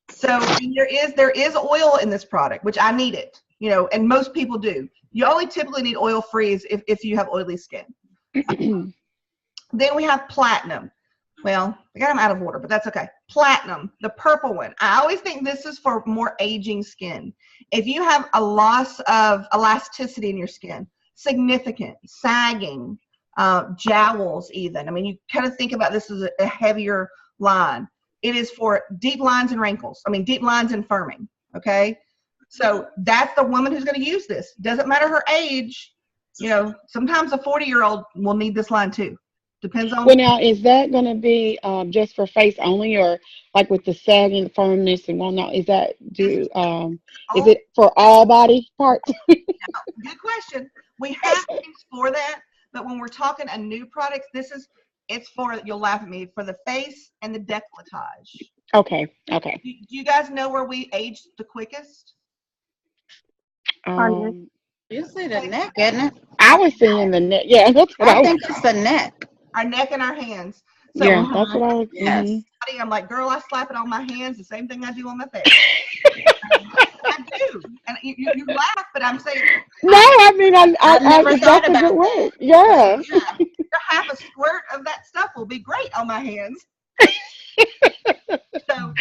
So there is oil in this product, which I need it, and most people do. You only typically need oil-free if you have oily skin. Then we have Platinum. well, I got them out of order, but that's okay. Platinum, the purple one. I always think this is for more aging skin. If you have a loss of elasticity in your skin, significant, sagging, jowls even. I mean, you kind of think about this as a heavier line. It is for deep lines and wrinkles. I mean, deep lines and firming, okay? So that's the woman who's going to use this. Doesn't matter her age. You know, sometimes a 40-year-old will need this line too. Depends on. Well, now, is that going to be just for face only, or like with the sagging, firmness, and whatnot? Is it for all body parts? Good question. We have things for that, but when we're talking a new product, it's for, you'll laugh at me, for the face and the décolletage. Okay. Do you guys know where we age the quickest? Usually the neck, isn't it? I was seeing the neck. Yeah, that's what I think it's the neck. Our neck and our hands. So yeah, that's what I was. Yes. I'm like, girl, I slap it on my hands, the same thing I do on my face. I do. And you laugh, but I'm saying. No, I mean, I've never thought that's a about good that. word. Yeah. Half a squirt of that stuff will be great on my hands. So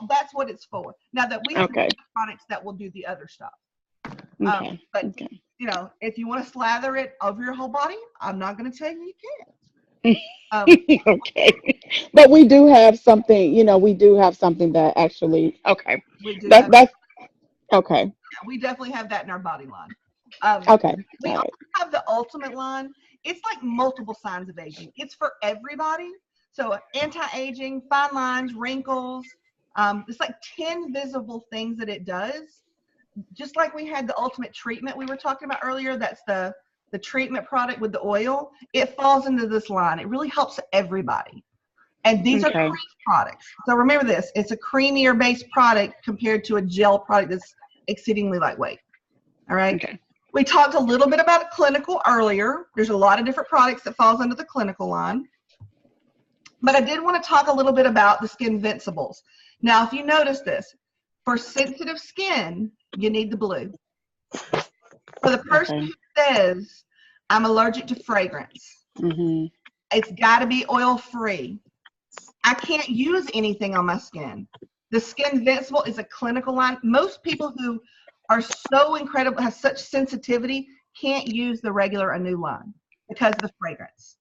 that's what it's for. Now that we have products that will do the other stuff. Okay. But you know, if you want to slather it over your whole body, I'm not going to tell you can't. Okay, but we do have something. We do have something that actually. Okay. We do. That's okay. We definitely have that in our body line. Okay. We also have the ultimate line. It's like multiple signs of aging. It's for everybody. So anti-aging, fine lines, wrinkles. It's like 10 visible things that it does. Just like we had the ultimate treatment we were talking about earlier, that's the treatment product with the oil. It falls into this line. It really helps everybody. And these are cream products. So remember this, it's a creamier based product compared to a gel product that's exceedingly lightweight. All right. Okay. We talked a little bit about clinical earlier. There's a lot of different products that falls under the clinical line. But I did want to talk a little bit about the Skin Invincibles. Now, if you notice this, for sensitive skin, you need the blue. For the person who says, I'm allergic to fragrance, it's got to be oil-free. I can't use anything on my skin. The Skin Invincible is a clinical line. Most people who are so incredible, have such sensitivity, can't use the regular Anew line because of the fragrance.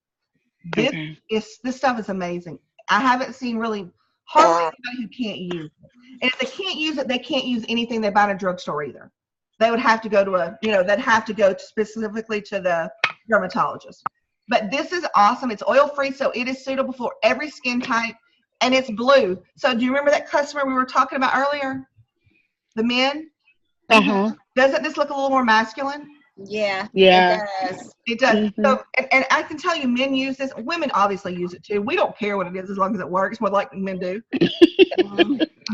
This stuff is amazing. I haven't seen really hardly anybody who can't use it. And if they can't use it, they can't use anything they buy in a drugstore either. They would have to go to they'd have to go specifically to the dermatologist. But this is awesome. It's oil-free, so it is suitable for every skin type, and it's blue. So do you remember that customer we were talking about earlier? The men? Doesn't this look a little more masculine? Yeah. It does. So, and I can tell you, men use this. Women obviously use it too. We don't care what it is as long as it works, what like men do.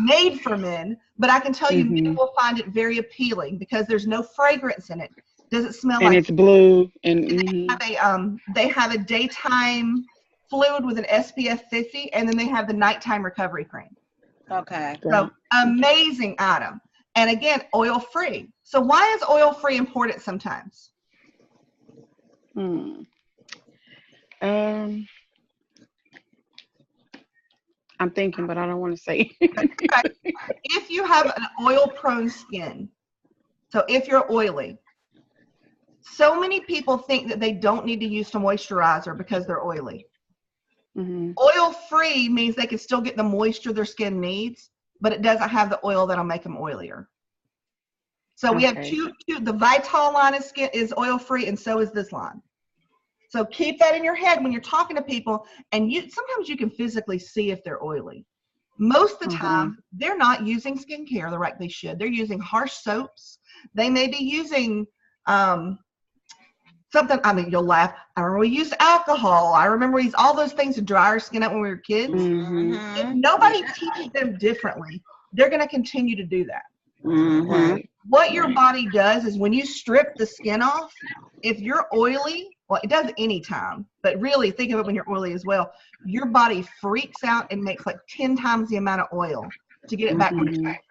Made for men, but I can tell you, men will find it very appealing because there's no fragrance in it. Doesn't smell and it's blue. And they have a daytime fluid with an SPF 50, and then they have the nighttime recovery cream. Okay. So amazing item. And again, oil-free. So why is oil-free important sometimes? I'm thinking, but I don't want to say. If you have an oil-prone skin, so if you're oily, so many people think that they don't need to use the moisturizer because they're oily. Oil-free means they can still get the moisture their skin needs, but it doesn't have the oil that'll make them oilier. So we have two, the Vital line is oil-free, and so is this line. So keep that in your head when you're talking to people, and sometimes you can physically see if they're oily. Most of the time, they're not using skincare the right they should. They're using harsh soaps. They may be using something, I mean, you'll laugh. I remember we used alcohol. I remember we used all those things to dry our skin out when we were kids. If nobody teaches them differently, they're going to continue to do that. What your body does is when you strip the skin off, if you're oily, well, it does anytime, but really think of it when you're oily as well. Your body freaks out and makes like 10 times the amount of oil to get it back on track.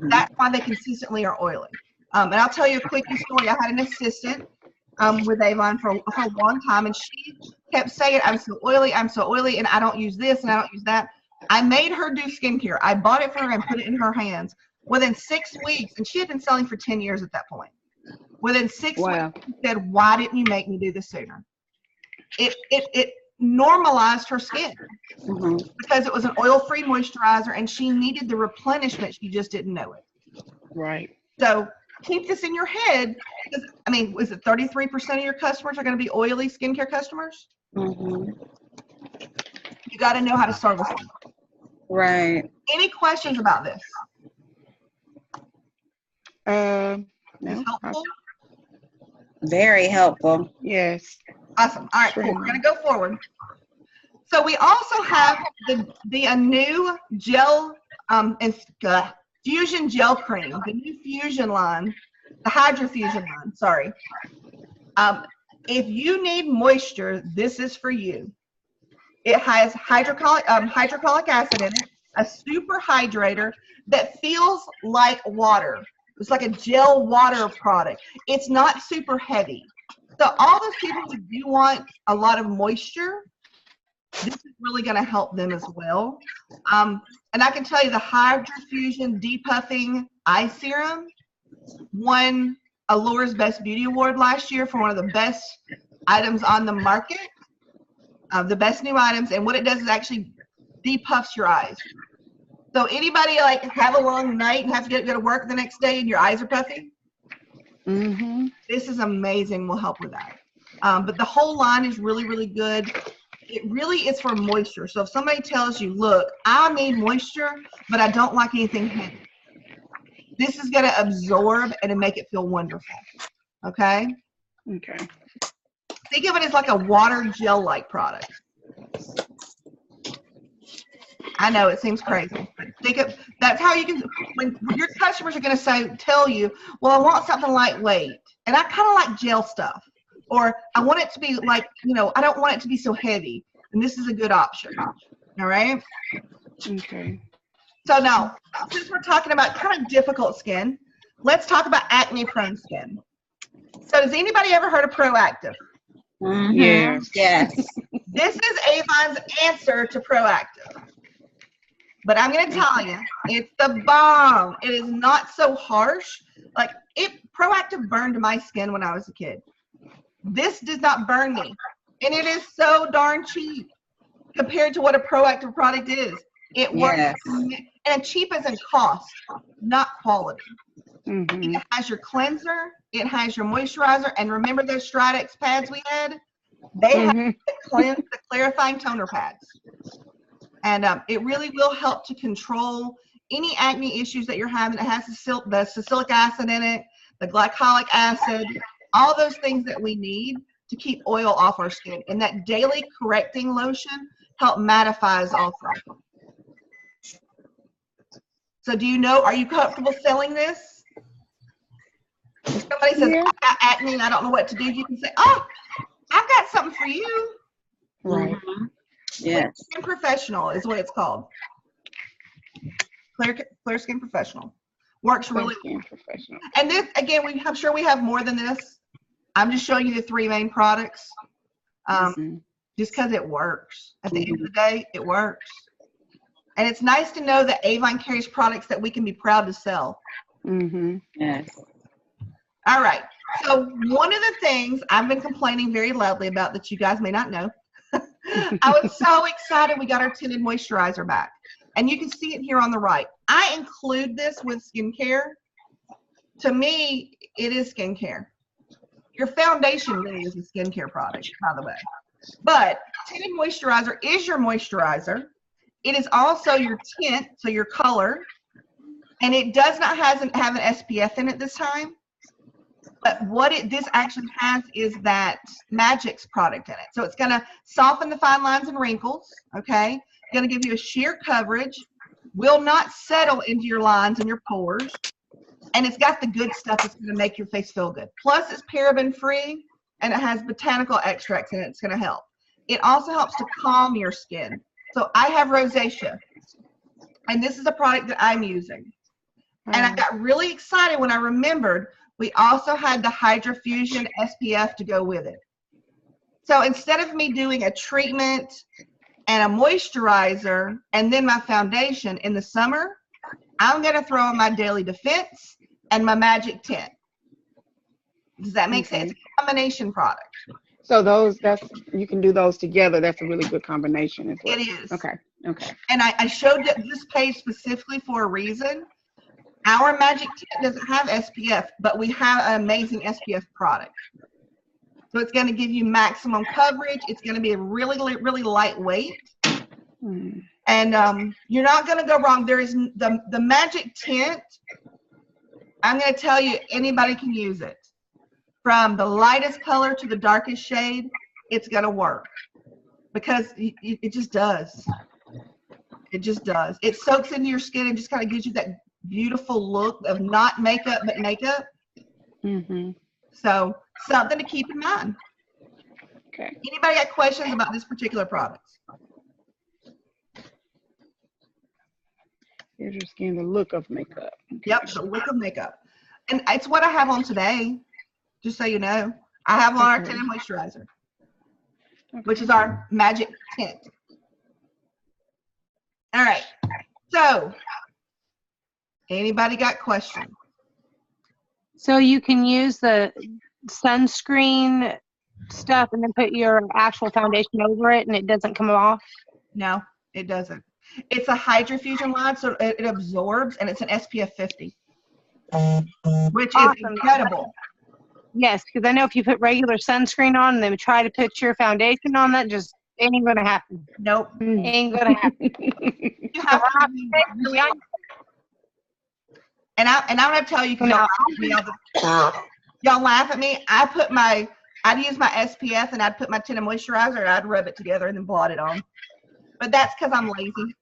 That's why they consistently are oily. And I'll tell you a quick story. I had an assistant. with Avon for a long time, and she kept saying, I'm so oily, and I don't use this, and I don't use that. I made her do skincare. I bought it for her and put it in her hands. Within 6 weeks, and she had been selling for 10 years at that point. Within 6 weeks, she said, why didn't you make me do this sooner? It normalized her skin because it was an oil-free moisturizer, and she needed the replenishment. She just didn't know it. Right. So keep this in your head. Because, I mean, was it 33% of your customers are going to be oily skincare customers? You got to know how to service them. Right. Any questions about this? No. Helpful? Very helpful. Yes. Awesome. All right, cool. We're going to go forward. So we also have the new gel Fusion gel cream, the new Fusion line, the Hydra Fusion line, sorry. If you need moisture, this is for you. It has hydrochloric acid in it, a super hydrator that feels like water. It's like a gel water product. It's not super heavy. So all those people who do want a lot of moisture, this is really going to help them as well. And I can tell you the Hydra Fusion Depuffing Eye Serum won Allure's Best Beauty Award last year for one of the best items on the market, the best new items. And what it does is actually depuffs your eyes. So anybody like have a long night and have to go to work the next day and your eyes are puffy? This is amazing. Will help with that. But the whole line is really, really good. It really is for moisture. So if somebody tells you, look, I need moisture, but I don't like anything heavy, this is going to absorb and make it feel wonderful. Okay? Okay. Think of it as like a water gel-like product. I know it seems crazy, but think of that's how you can. When your customers are going to tell you, "Well, I want something lightweight, and I kind of like gel stuff," or "I want it to be like, I don't want it to be so heavy," and this is a good option. All right. Okay. So now, since we're talking about kind of difficult skin, let's talk about acne-prone skin. So, has anybody ever heard of Proactiv? Yes. Yes. This is Avon's answer to Proactiv. But I'm going to tell you, it's the bomb. It is not so harsh. Like, Proactiv burned my skin when I was a kid. This does not burn me. And it is so darn cheap compared to what a Proactiv product is. It works. Yes. And cheap as in cost, not quality. Mm-hmm. It has your cleanser. It has your moisturizer. And remember those Stridex pads we had? They have the clarifying toner pads. And it really will help to control any acne issues that you're having. It has the salicylic acid in it, the glycolic acid, all those things that we need to keep oil off our skin. And that daily correcting lotion mattifies also. So are you comfortable selling this? If somebody says, I got acne and I don't know what to do, you can say, oh, I've got something for you. Right. Yes. Skin Professional is what it's called. Clear Skin Professional. Works really well. And this, again, I'm sure we have more than this. I'm just showing you the 3 main products. Just because it works. At the end of the day, it works. And it's nice to know that Avon carries products that we can be proud to sell. Yes. All right. So one of the things I've been complaining very loudly about that you guys may not know, I was so excited we got our tinted moisturizer back. And you can see it here on the right. I include this with skincare. To me, it is skincare. Your foundation really is a skincare product, by the way. But tinted moisturizer is your moisturizer. It is also your tint, so your color. And it does not have an SPF in it this time. But what this actually has is that Magic's product in it. So it's going to soften the fine lines and wrinkles, okay? Going to give you a sheer coverage, will not settle into your lines and your pores, and it's got the good stuff that's going to make your face feel good. Plus, it's paraben-free, and it has botanical extracts in it. It's going to help. It also helps to calm your skin. So I have rosacea, and this is a product that I'm using. And I got really excited when I remembered We also had the Hydrofusion SPF to go with it. So instead of me doing a treatment and a moisturizer and then my foundation in the summer, I'm going to throw in my Daily Defense and my Magic Tint. Does that make sense? It's a combination product. So you can do those together. That's a really good combination as well. It is. Okay. And I showed this page specifically for a reason. Our Magic Tint doesn't have SPF, but we have an amazing SPF product. So it's going to give you maximum coverage. It's going to be really, really lightweight. And you're not going to go wrong. There is the Magic Tint. I'm going to tell you, anybody can use it. From the lightest color to the darkest shade, it's going to work. Because it just does. It just does. It soaks into your skin and just kind of gives you that beautiful look of not makeup, but makeup. So something to keep in mind. Okay. Anybody got questions about this particular product? Here's your skin, the look of makeup. Yep, the look of makeup. And it's what I have on today, just so you know. I have on our tinted moisturizer, which is our Magic Tint. All right. So, anybody got questions? So you can use the sunscreen stuff and then put your actual foundation over it and it doesn't come off? No, it doesn't. It's a Hydrofusion line, so it absorbs, and it's an SPF 50, which is incredible. Yes, because I know if you put regular sunscreen on and then try to put your foundation on, that just ain't going to happen. Nope. Ain't going to happen. You have to be really, and I'm going to tell you, because y'all laugh at me. I'd use my SPF and I'd put my tinted moisturizer and I'd rub it together and then blot it on. But that's because I'm lazy.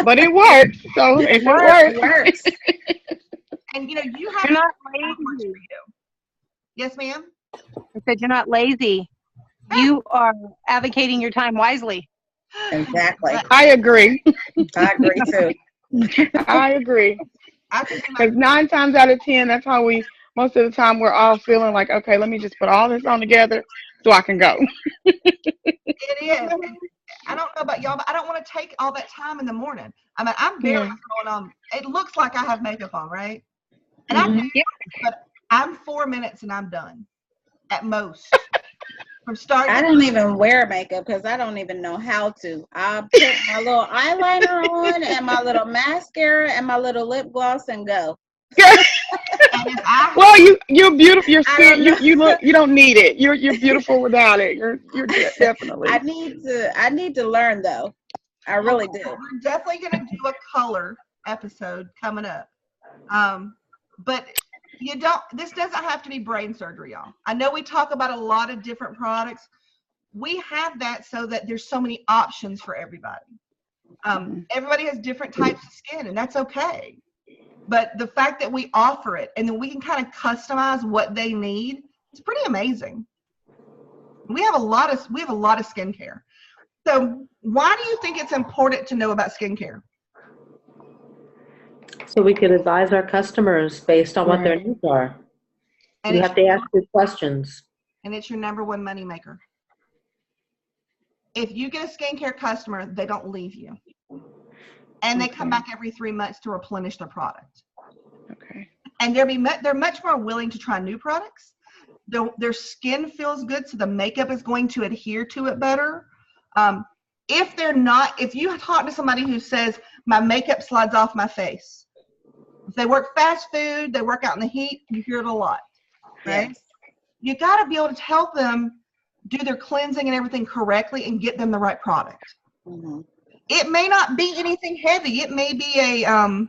But it works. So if it works. And you're not lazy. Yes, ma'am. I said you're not lazy. You are advocating your time wisely. Exactly. I agree. I agree too. I agree. Because 9 times out of 10, that's how most of the time we're all feeling like, okay, let me just put all this on together so I can go. It is. I don't know about y'all, but I don't want to take all that time in the morning. I mean, I'm barely throwing on. It looks like I have makeup on, right? And I do, but I'm 4 minutes and I'm done at most. From starting. I don't even wear makeup because I don't even know how to. I put my little eyeliner on and my little mascara and my little lip gloss and go. Well, you're beautiful. Your skin, you don't need it. You're beautiful without it. You're definitely. I need to learn though. I really do. We're definitely gonna do a color episode coming up. But this doesn't have to be brain surgery, y'all. I know we talk about a lot of different products. We have that so that there's so many options for everybody. Everybody has different types of skin, and that's okay. But the fact that we offer it and then we can kind of customize what they need, it's pretty amazing. We have a lot of skincare. So why do you think it's important to know about skincare? So we can advise our customers based on what their needs are. And you have to ask good questions. And it's your number one money maker. If you get a skincare customer, they don't leave you. And they come back every 3 months to replenish their product. Okay. And they're much more willing to try new products. Their skin feels good, so the makeup is going to adhere to it better. If you talk to somebody who says, my makeup slides off my face. If they work fast food, they work out in the heat, you hear it a lot, right? Yes. You got to be able to help them do their cleansing and everything correctly and get them the right product. Mm-hmm. It may not be anything heavy. It may be our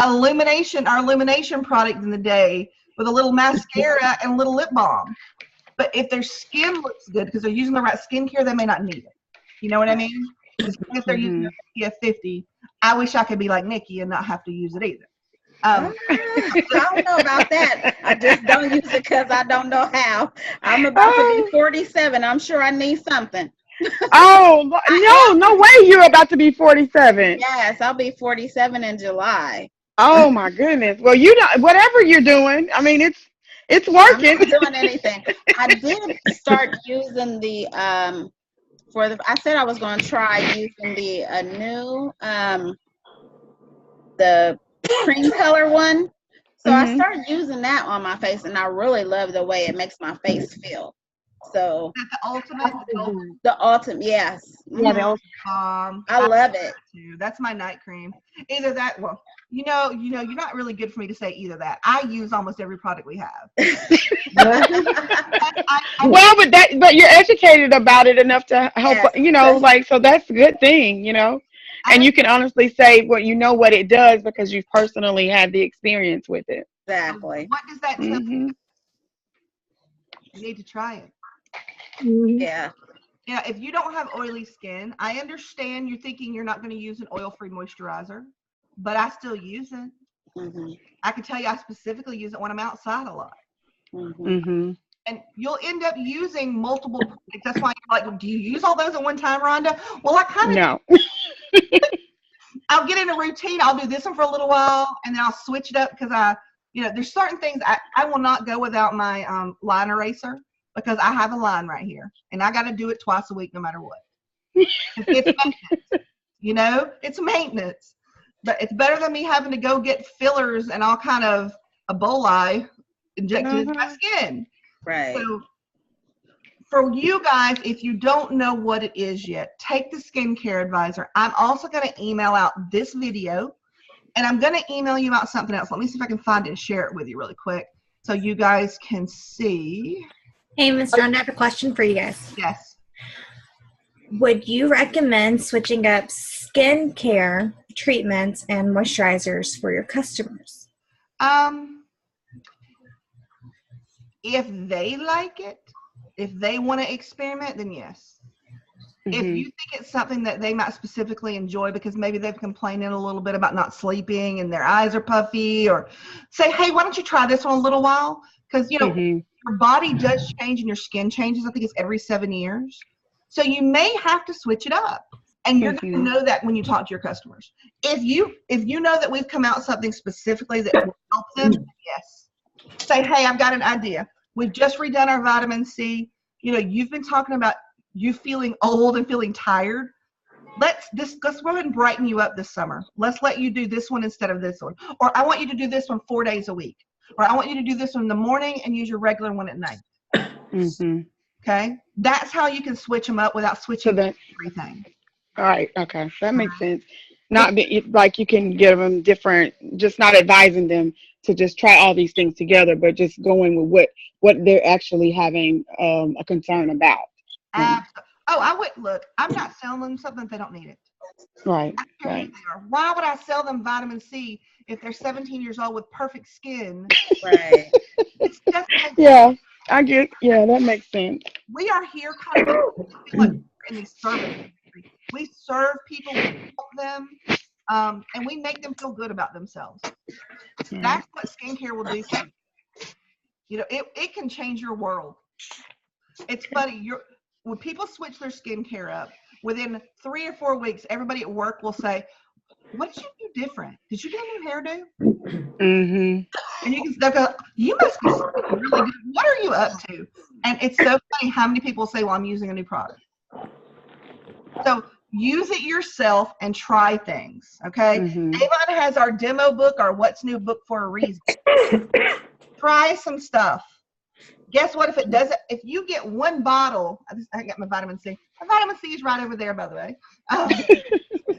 illumination product in the day with a little mascara and a little lip balm. But if their skin looks good because they're using the right skincare, they may not need it. You know what I mean? If they're using SPF 50, I wish I could be like Nikki and not have to use it either. I don't know about that. I just don't use it because I don't know how. I'm about to be 47. I'm sure I need something. Oh, no way you're about to be 47. Yes, I'll be 47 in July. Oh my goodness. Well, whatever you're doing, I mean, it's I'm working. not doing anything. I did start using the I said I was going to try using the new the cream color one. So I started using that on my face, and I really love the way it makes my face feel. So Is that the ultimate? the ultimate, yes. Yeah, the old I love it. That's my night cream. Either that, well, you're not really good for me to say either that. I use almost every product we have. Well, but you're educated about it enough to help, so that's a good thing, and you can honestly say, well, you know what it does because you've personally had the experience with it. Exactly. What does that tell you? You need to try it. Yeah. Yeah, if you don't have oily skin, I understand you're thinking you're not going to use an oil-free moisturizer, but I still use it. I can tell you I specifically use it when I'm outside a lot. And you'll end up using multiple products. That's why you're like, do you use all those at one time, Rhonda? Well, I kind of No. I'll get in a routine. I'll do this one for a little while, and then I'll switch it up because there's certain things I will not go without my line eraser because I have a line right here, and I got to do it twice a week no matter what. It's maintenance, it's maintenance. But it's better than me having to go get fillers and all kind of Ebola injected into my skin. Right. So for you guys, if you don't know what it is yet, take the skincare advisor. I'm also going to email out this video, and I'm going to email you out something else. Let me see if I can find it and share it with you really quick so you guys can see. Hey, Ms. Rhonda, I have a question for you guys. Yes. Would you recommend switching up skincare treatments and moisturizers for your customers? If they like it, if they want to experiment, then yes. If you think it's something that they might specifically enjoy because maybe they've complained a little bit about not sleeping and their eyes are puffy, or say, hey, why don't you try this one a little while? Because, your body does change and your skin changes. I think it's every 7 years. So you may have to switch it up. And you're going to know that when you talk to your customers. If you know that we've come out something specifically that will help them, yes. Say, hey, I've got an idea. We've just redone our vitamin C. You've been talking about you feeling old and feeling tired. Let's go ahead and brighten you up this summer. Let's let you do this one instead of this one. Or I want you to do this one 4 days a week. Or I want you to do this one in the morning and use your regular one at night. Okay? That's how you can switch them up without switching everything. All right. Okay. That makes sense. Not like you can give them different, just not advising them to just try all these things together, but just going with what they're actually having a concern about. I would look. I'm not selling them something if they don't need it. Right. Right. Why would I sell them vitamin C if they're 17 years old with perfect skin? Right. It's just I get. Yeah, that makes sense. We are here kind of like in the service industry. We serve people, we help them, and we make them feel good about themselves. That's what skincare will do for you. It can change your world. It's funny. When people switch their skincare up, within 3 or 4 weeks, everybody at work will say, what did you do different? Did you get a new hairdo? And they'll go, you must be really good. What are you up to? And it's so funny how many people say, well, I'm using a new product. So use it yourself and try things, okay? Avon has our demo book, our What's New book for a reason. Try some stuff. Guess what? If you get one bottle, I got my vitamin C. My vitamin C is right over there, by the way.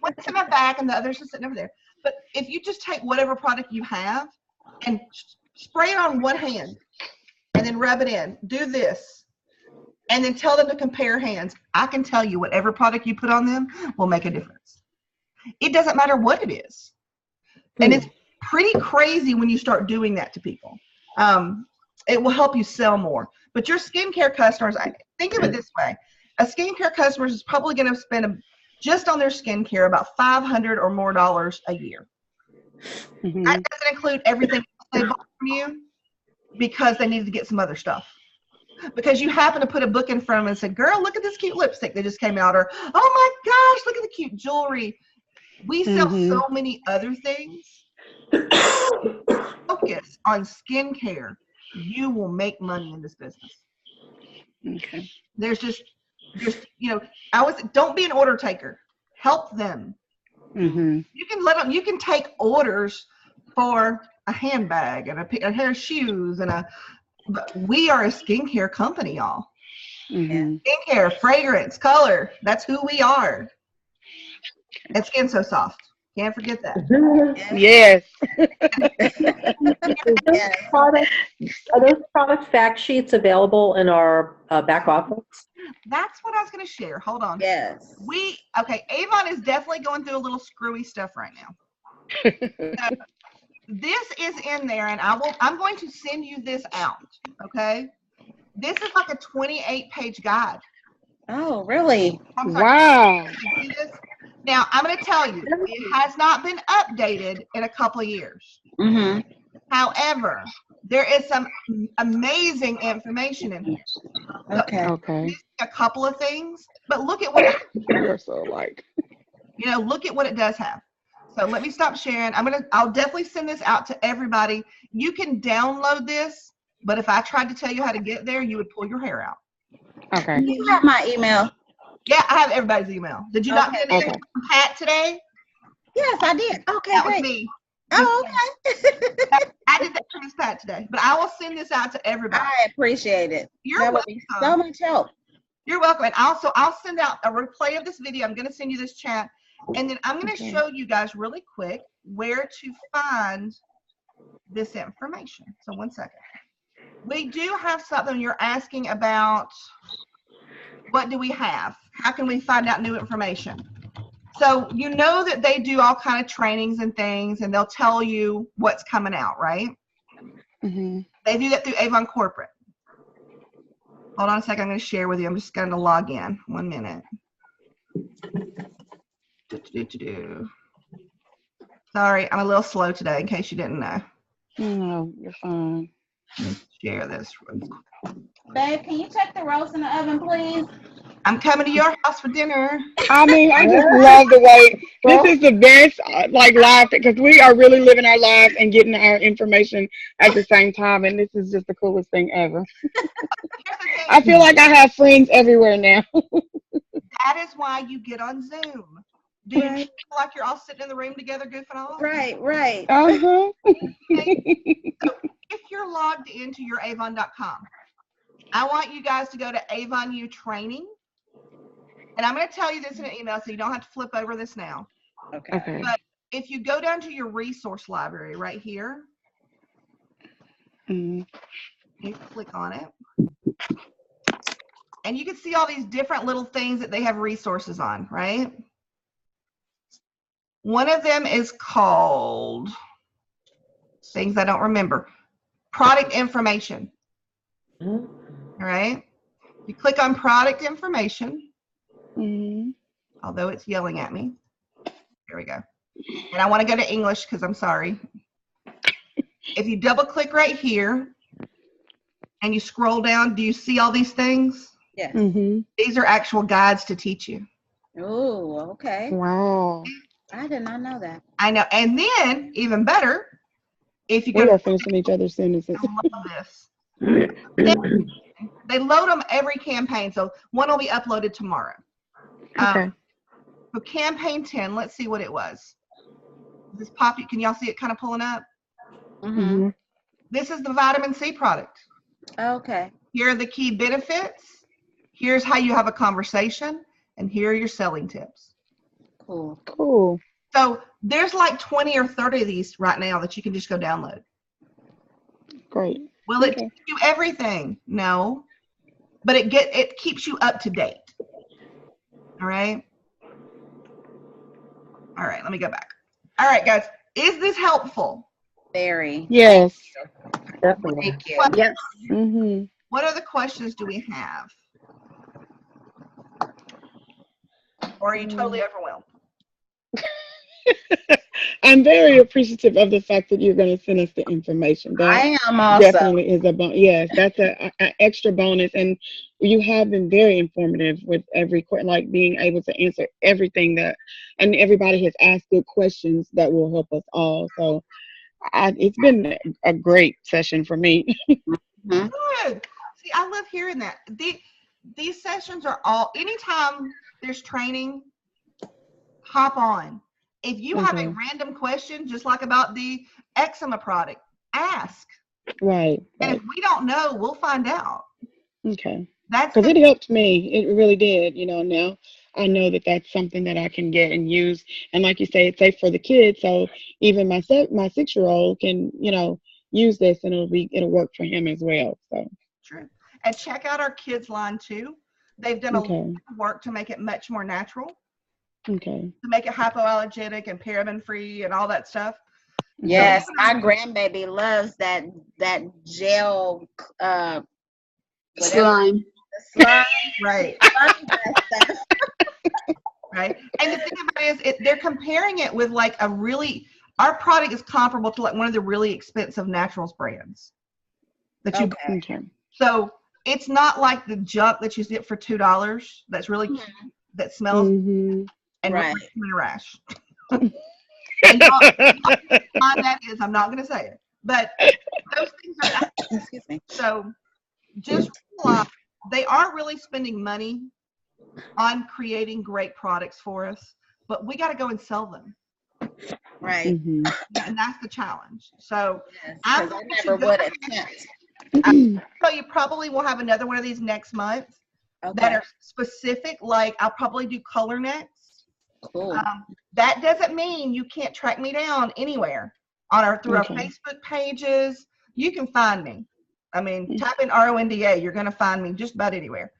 One's in my back and the other's just sitting over there. But if you just take whatever product you have and spray it on one hand and then rub it in, do this, and then tell them to compare hands, I can tell you whatever product you put on them will make a difference. It doesn't matter what it is. And it's pretty crazy when you start doing that to people. It will help you sell more. But your skincare customers, think of it this way. A skincare customer is probably going to spend just on their skincare about $500 or more a year. That doesn't include everything they bought from you because they needed to get some other stuff. Because you happen to put a book in front of them and say, girl, look at this cute lipstick that just came out. Or, oh my gosh, look at the cute jewelry. We sell so many other things focus on skincare, you will make money in this business. Okay. There's don't be an order taker. Help them. Mm-hmm. You can let them. You can take orders for a handbag and a pair of shoes but we are a skincare company, y'all. Mm-hmm. Skincare, fragrance, color. That's who we are. And skin so soft. Can't forget that. Yes. Are those product fact sheets available in our back office? That's what I was going to share. Hold on. Yes. Avon is definitely going through a little screwy stuff right now. This is in there, and I'm going to send you this out. Okay. This is like a 28-page guide. Oh, really? Wow. Now, I'm going to tell you, it has not been updated in a couple of years. Mm-hmm. However, there is some amazing information in here. Okay. Okay. A couple of things, but look at what You're so like. look at what it does have. So let me stop sharing. I'll definitely send this out to everybody. You can download this, but if I tried to tell you how to get there, you would pull your hair out. Okay. You have my email. Yeah, I have everybody's email. Did you not get an email from Pat today? Yes, I did. Okay, that great. was me. Oh, okay. I did that for Miss Pat today, but I will send this out to everybody. I appreciate it. You're that welcome. Would be so much help. You're welcome. And also, I'll send out a replay of this video. I'm going to send you this chat, and then I'm going to show you guys really quick where to find this information. So 1 second. We do have something you're asking about. What do we have? How can we find out new information? So you know that they do all kind of trainings and things, and they'll tell you what's coming out, right? Mm-hmm. They do that through Avon Corporate. Hold on a second. I'm going to share with you. I'm just going to log in. 1 minute. Sorry, I'm a little slow today, in case you didn't know. No, you're fine. Let's share this. Babe, can you check the roast in the oven, please? I'm coming to your house for dinner. I mean, I just love the way this is the best, live, because we are really living our lives and getting our information at the same time, and this is just the coolest thing ever. I feel like I have friends everywhere now. That is why you get on Zoom. Do you feel like you're all sitting in the room together goofing off? Right. Uh-huh. So if you're logged into your Avon.com, I want you guys to go to Avon U Training. And I'm going to tell you this in an email, so you don't have to flip over this now. Okay. But if you go down to your resource library right here, you click on it. And you can see all these different little things that they have resources on, right? One of them is called, things I don't remember, product information. All right. You click on product information. Although it's yelling at me. There we go. And I want to go to English because I'm sorry. If you double click right here and you scroll down, do you see all these things? Yes. These are actual guides to teach you. Oh, okay. Wow. I did not know that. I know. And then, even better, if you go We are finishing each other's sentences. I love this. They load them every campaign, so one will be uploaded tomorrow. Okay. So campaign 10, let's see what it was. This poppy, can y'all see it kind of pulling up? This is the vitamin C product. Okay. Here are the key benefits. Here's how you have a conversation, and here are your selling tips. Cool. So there's like 20 or 30 of these right now that you can just go download. Great. Will it teach you everything? No, but it keeps you up to date. All right. All right. Let me go back. All right, guys. Is this helpful? Very. Yes. Definitely. Thank you. Yes. What other questions do we have? Or are you totally overwhelmed? I'm very appreciative of the fact that you're going to send us the information. That I am also. definitely is a bonus. Yes, that's a extra bonus, and you have been very informative with every being able to answer everything and everybody has asked good questions that will help us all. So It's been a great session for me. Mhm. Good. See, I love hearing that. These sessions are all, anytime there's training, hop on. If you have a Okay. random question, just like about the eczema product, ask. Right. And if Right. we don't know, we'll find out. Okay. That's Because the it helped me. It really did. Now I know that that's something that I can get and use. And like you say, it's safe for the kids. So even my 6-year-old can, use this, and it'll work for him as well. So, true. And check out our kids line too. They've done a lot okay. of work to make it much more natural, Okay. to make it hypoallergenic and paraben free and all that stuff. Yes, my grandbaby loves that gel, whatever, Slime. the slime. Right. Loves that stuff. Right. And the thing about it is, they're comparing it with like our product is comparable to like one of the really expensive naturals brands that you Okay. Okay. So it's not like the junk that you get for $2 that's really cute, that smells Mm-hmm. and Right. makes me a rash. And why that is, I'm not going to say it. But those things are Excuse me. so just realize they aren't really spending money on creating great products for us, but we got to go and sell them. Right. Mm-hmm. And that's the challenge. So Yes, I'm 'cause I going to never go would ahead. attempt. So you probably will have another one of these next month that Okay. are specific. Like I'll probably do color necks. Cool. That doesn't mean you can't track me down anywhere through our Okay. Facebook pages. You can find me. I mean, type in RONDA, you're going to find me just about anywhere.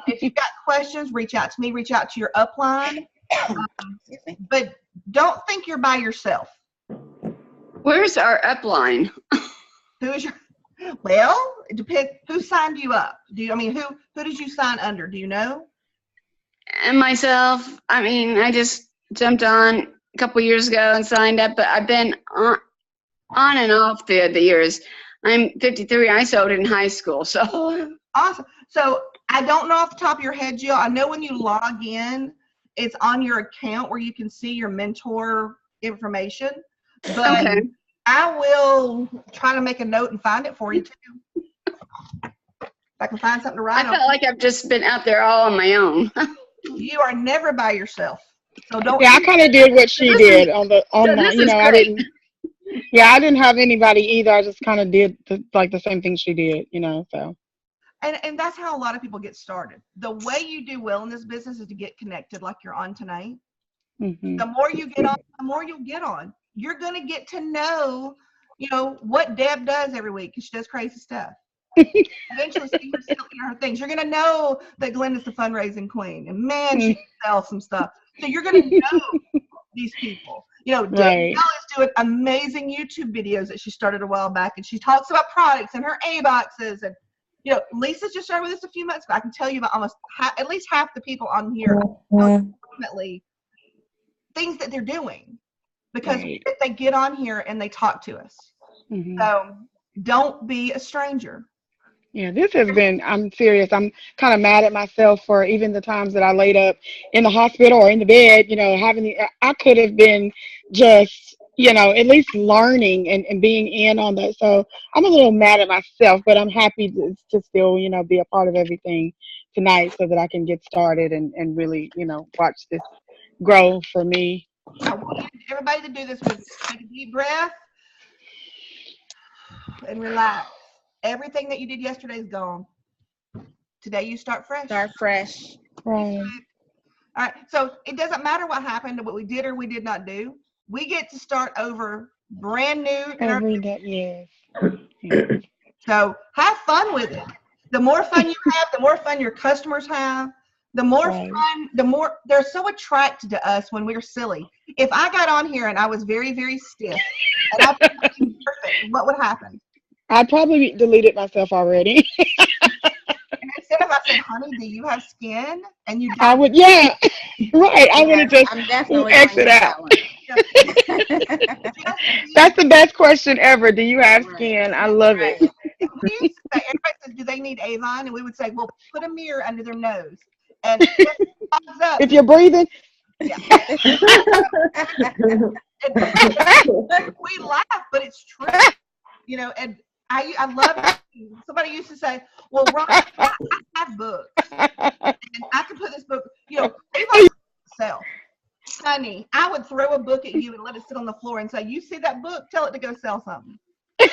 If you've got questions, reach out to me, reach out to your upline. Excuse me. But don't think you're by yourself. Where's our upline? Who is your, well, it depends. Who signed you up? Who did you sign under? Do you know? And myself, I just jumped on a couple years ago and signed up, but I've been on and off the years. I'm 53. I sold in high school, so. Awesome. So I don't know off the top of your head, Jill. I know when you log in, it's on your account where you can see your mentor information. But Okay. I will try to make a note and find it for you too. If I can find something to I write felt on. like I've just been out there all on my own. You are never by yourself. So don't. Yeah, I kind of did what she did on So my, this is I great. didn't. Yeah, I didn't have anybody either. I just kind of did the same thing she did, so. And that's how a lot of people get started. The way you do well in this business is to get connected like you're on tonight. Mm-hmm. The more you get on, the more you'll get on. You're going to get to know, what Deb does every week, because she does crazy stuff. Eventually, see her things. You're going to know that Glenda's the fundraising queen. And man, she sells some stuff. So you're going to know these people. Danielle Right. is doing amazing YouTube videos that she started a while back, and she talks about products and her A-boxes. And, Lisa's just started with us a few months ago. I can tell you about almost at least half the people on here ultimately things that they're doing because Right. they get on here and they talk to us. Mm-hmm. So don't be a stranger. Yeah, this has been, I'm serious. I'm kind of mad at myself for even the times that I laid up in the hospital or in the bed, I could have been just, at least learning and being in on that. So I'm a little mad at myself, but I'm happy to still, be a part of everything tonight so that I can get started and really, watch this grow for me. I want everybody to do this with take a deep breath and relax. Everything that you did yesterday is gone. Today you start fresh. Start fresh. Right. All right. So it doesn't matter what happened, what we did or we did not do. We get to start over brand new. Every day, yes. So have fun with it. The more fun you have, the more fun your customers have. The more Right. fun, the more they're so attracted to us when we're silly. If I got on here and I was very, very stiff and I was perfect, what would happen? I'd probably deleted myself already. And instead of I said, honey, do you have skin? And you I don't. would, yeah, right. I would have just I'm definitely exit going to out. that one. That's the best question ever. Do you have skin? I love it. We used to say, everybody says, do they need Avon? And we would say, well, put a mirror under their nose. And thumbs up. If you're breathing, Yeah. And we laugh, but it's true. You know, and I love somebody used to say, well, Ron, I have books. And I can put this book, you know, Avon sell. Honey, I would throw a book at you and let it sit on the floor and say, you see that book? Tell it to go sell something. You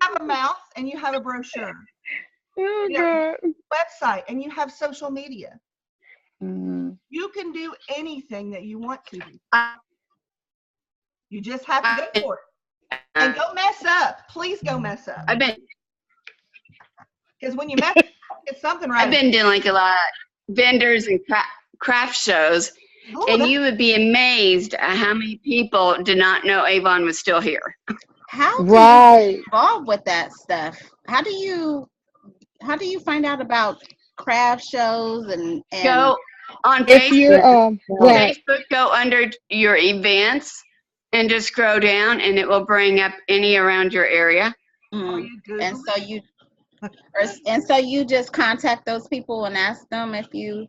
have a mouth and you have a brochure. Oh, You know, God. website and you have social media. Mm-hmm. You can do anything that you want to do. You just have to go for it. And don't mess up. Please go mess up. Because when you mess up, it's something right. I've been doing like a lot of vendors and craft shows, and you would be amazed at how many people did not know Avon was still here. How do you get involved with that stuff? How do you find out about craft shows and go on If you're, Facebook, go under your events and just scroll down, and it will bring up any around your area. And so you just contact those people and ask them if you.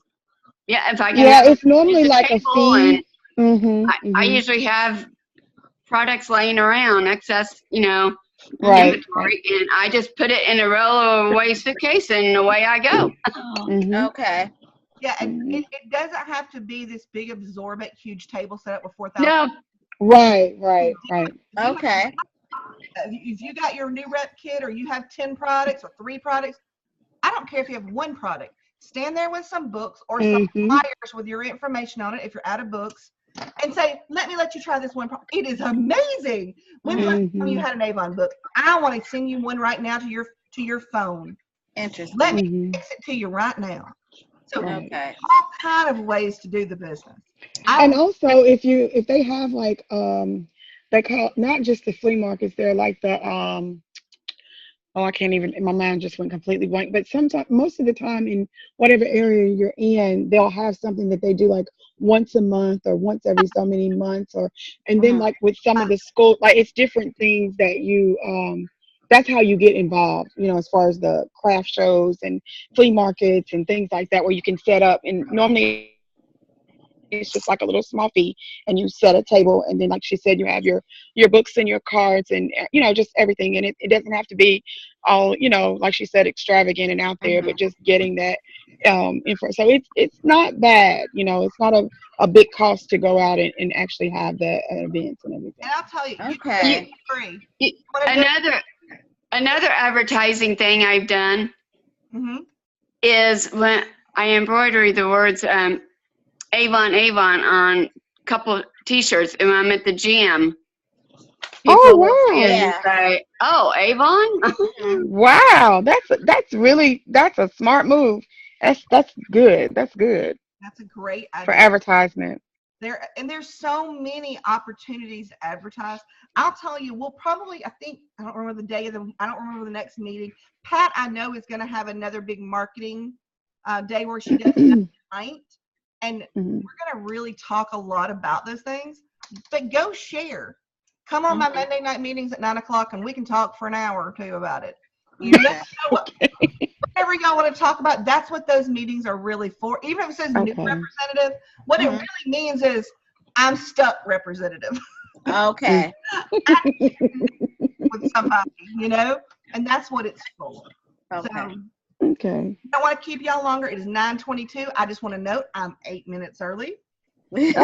Yeah, if I can. It's normally like a fee. I usually have products laying around, excess, Right. inventory, and I just put it in a roll away suitcase, and away I go. Okay. Yeah, and it doesn't have to be this big absorbent, huge table set up with 4,000. No. Right. Okay. If you got your new rep kit or you have 10 products or 3 products, I don't care if you have 1 product. Stand there with some books or some flyers with your information on it if you're out of books and say, let you try this one product. It is amazing. When's the last time you had an Avon book? I want to send you one right now to your phone. Interesting. Let me fix it to you right now. So all kind of ways to do the business. And also if they have like they call not just the flea markets, they're like the I can't even, my mind just went completely blank, but sometimes, most of the time in whatever area you're in, they'll have something that they do like once a month or once every so many months, and then like with some of the school, like it's different things that you that's how you get involved, as far as the craft shows and flea markets and things like that, where you can set up, and normally it's just like a little small fee, and you set a table, and then like she said, you have your books and your cards and just everything, and it doesn't have to be all like she said, extravagant and out there, but just getting that info. So it's not bad, it's not a big cost to go out and actually have the events and everything. And I'll tell you, free. Another advertising thing I've done is when I embroider the words Avon on a couple T-shirts, and when I'm at the gym, people will see it and say, "Oh, Avon!" Wow, that's a smart move. That's good. That's good. That's a great idea for advertisement. There's so many opportunities to advertise. I'll tell you, I don't remember the day I don't remember the next meeting. Pat, I know, is going to have another big marketing day where she does it tonight. And we're going to really talk a lot about those things, but go share. Come on my Monday night meetings at 9:00 and we can talk for an hour or two about it. Whatever y'all want to talk about, that's what those meetings are really for. Even if it says new representative, what it really means is I'm stuck representative. Okay. With somebody, and that's what it's for. Okay. So, okay. I don't want to keep y'all longer. It is 9:22. I just want to note I'm 8 minutes early. That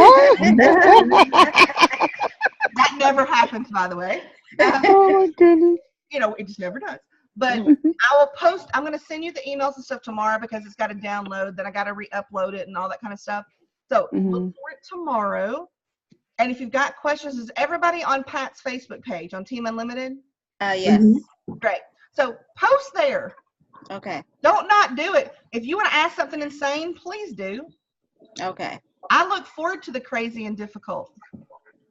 never happens, by the way. Oh my goodness. It just never does. But I will post. I'm going to send you the emails and stuff tomorrow because it's got to download. Then I got to re-upload it and all that kind of stuff. So look for it tomorrow. And if you've got questions, is everybody on Pat's Facebook page on Team Unlimited? Yes. Great. So post there. Okay. Don't not do it. If you want to ask something insane, please do. Okay. I look forward to the crazy and difficult.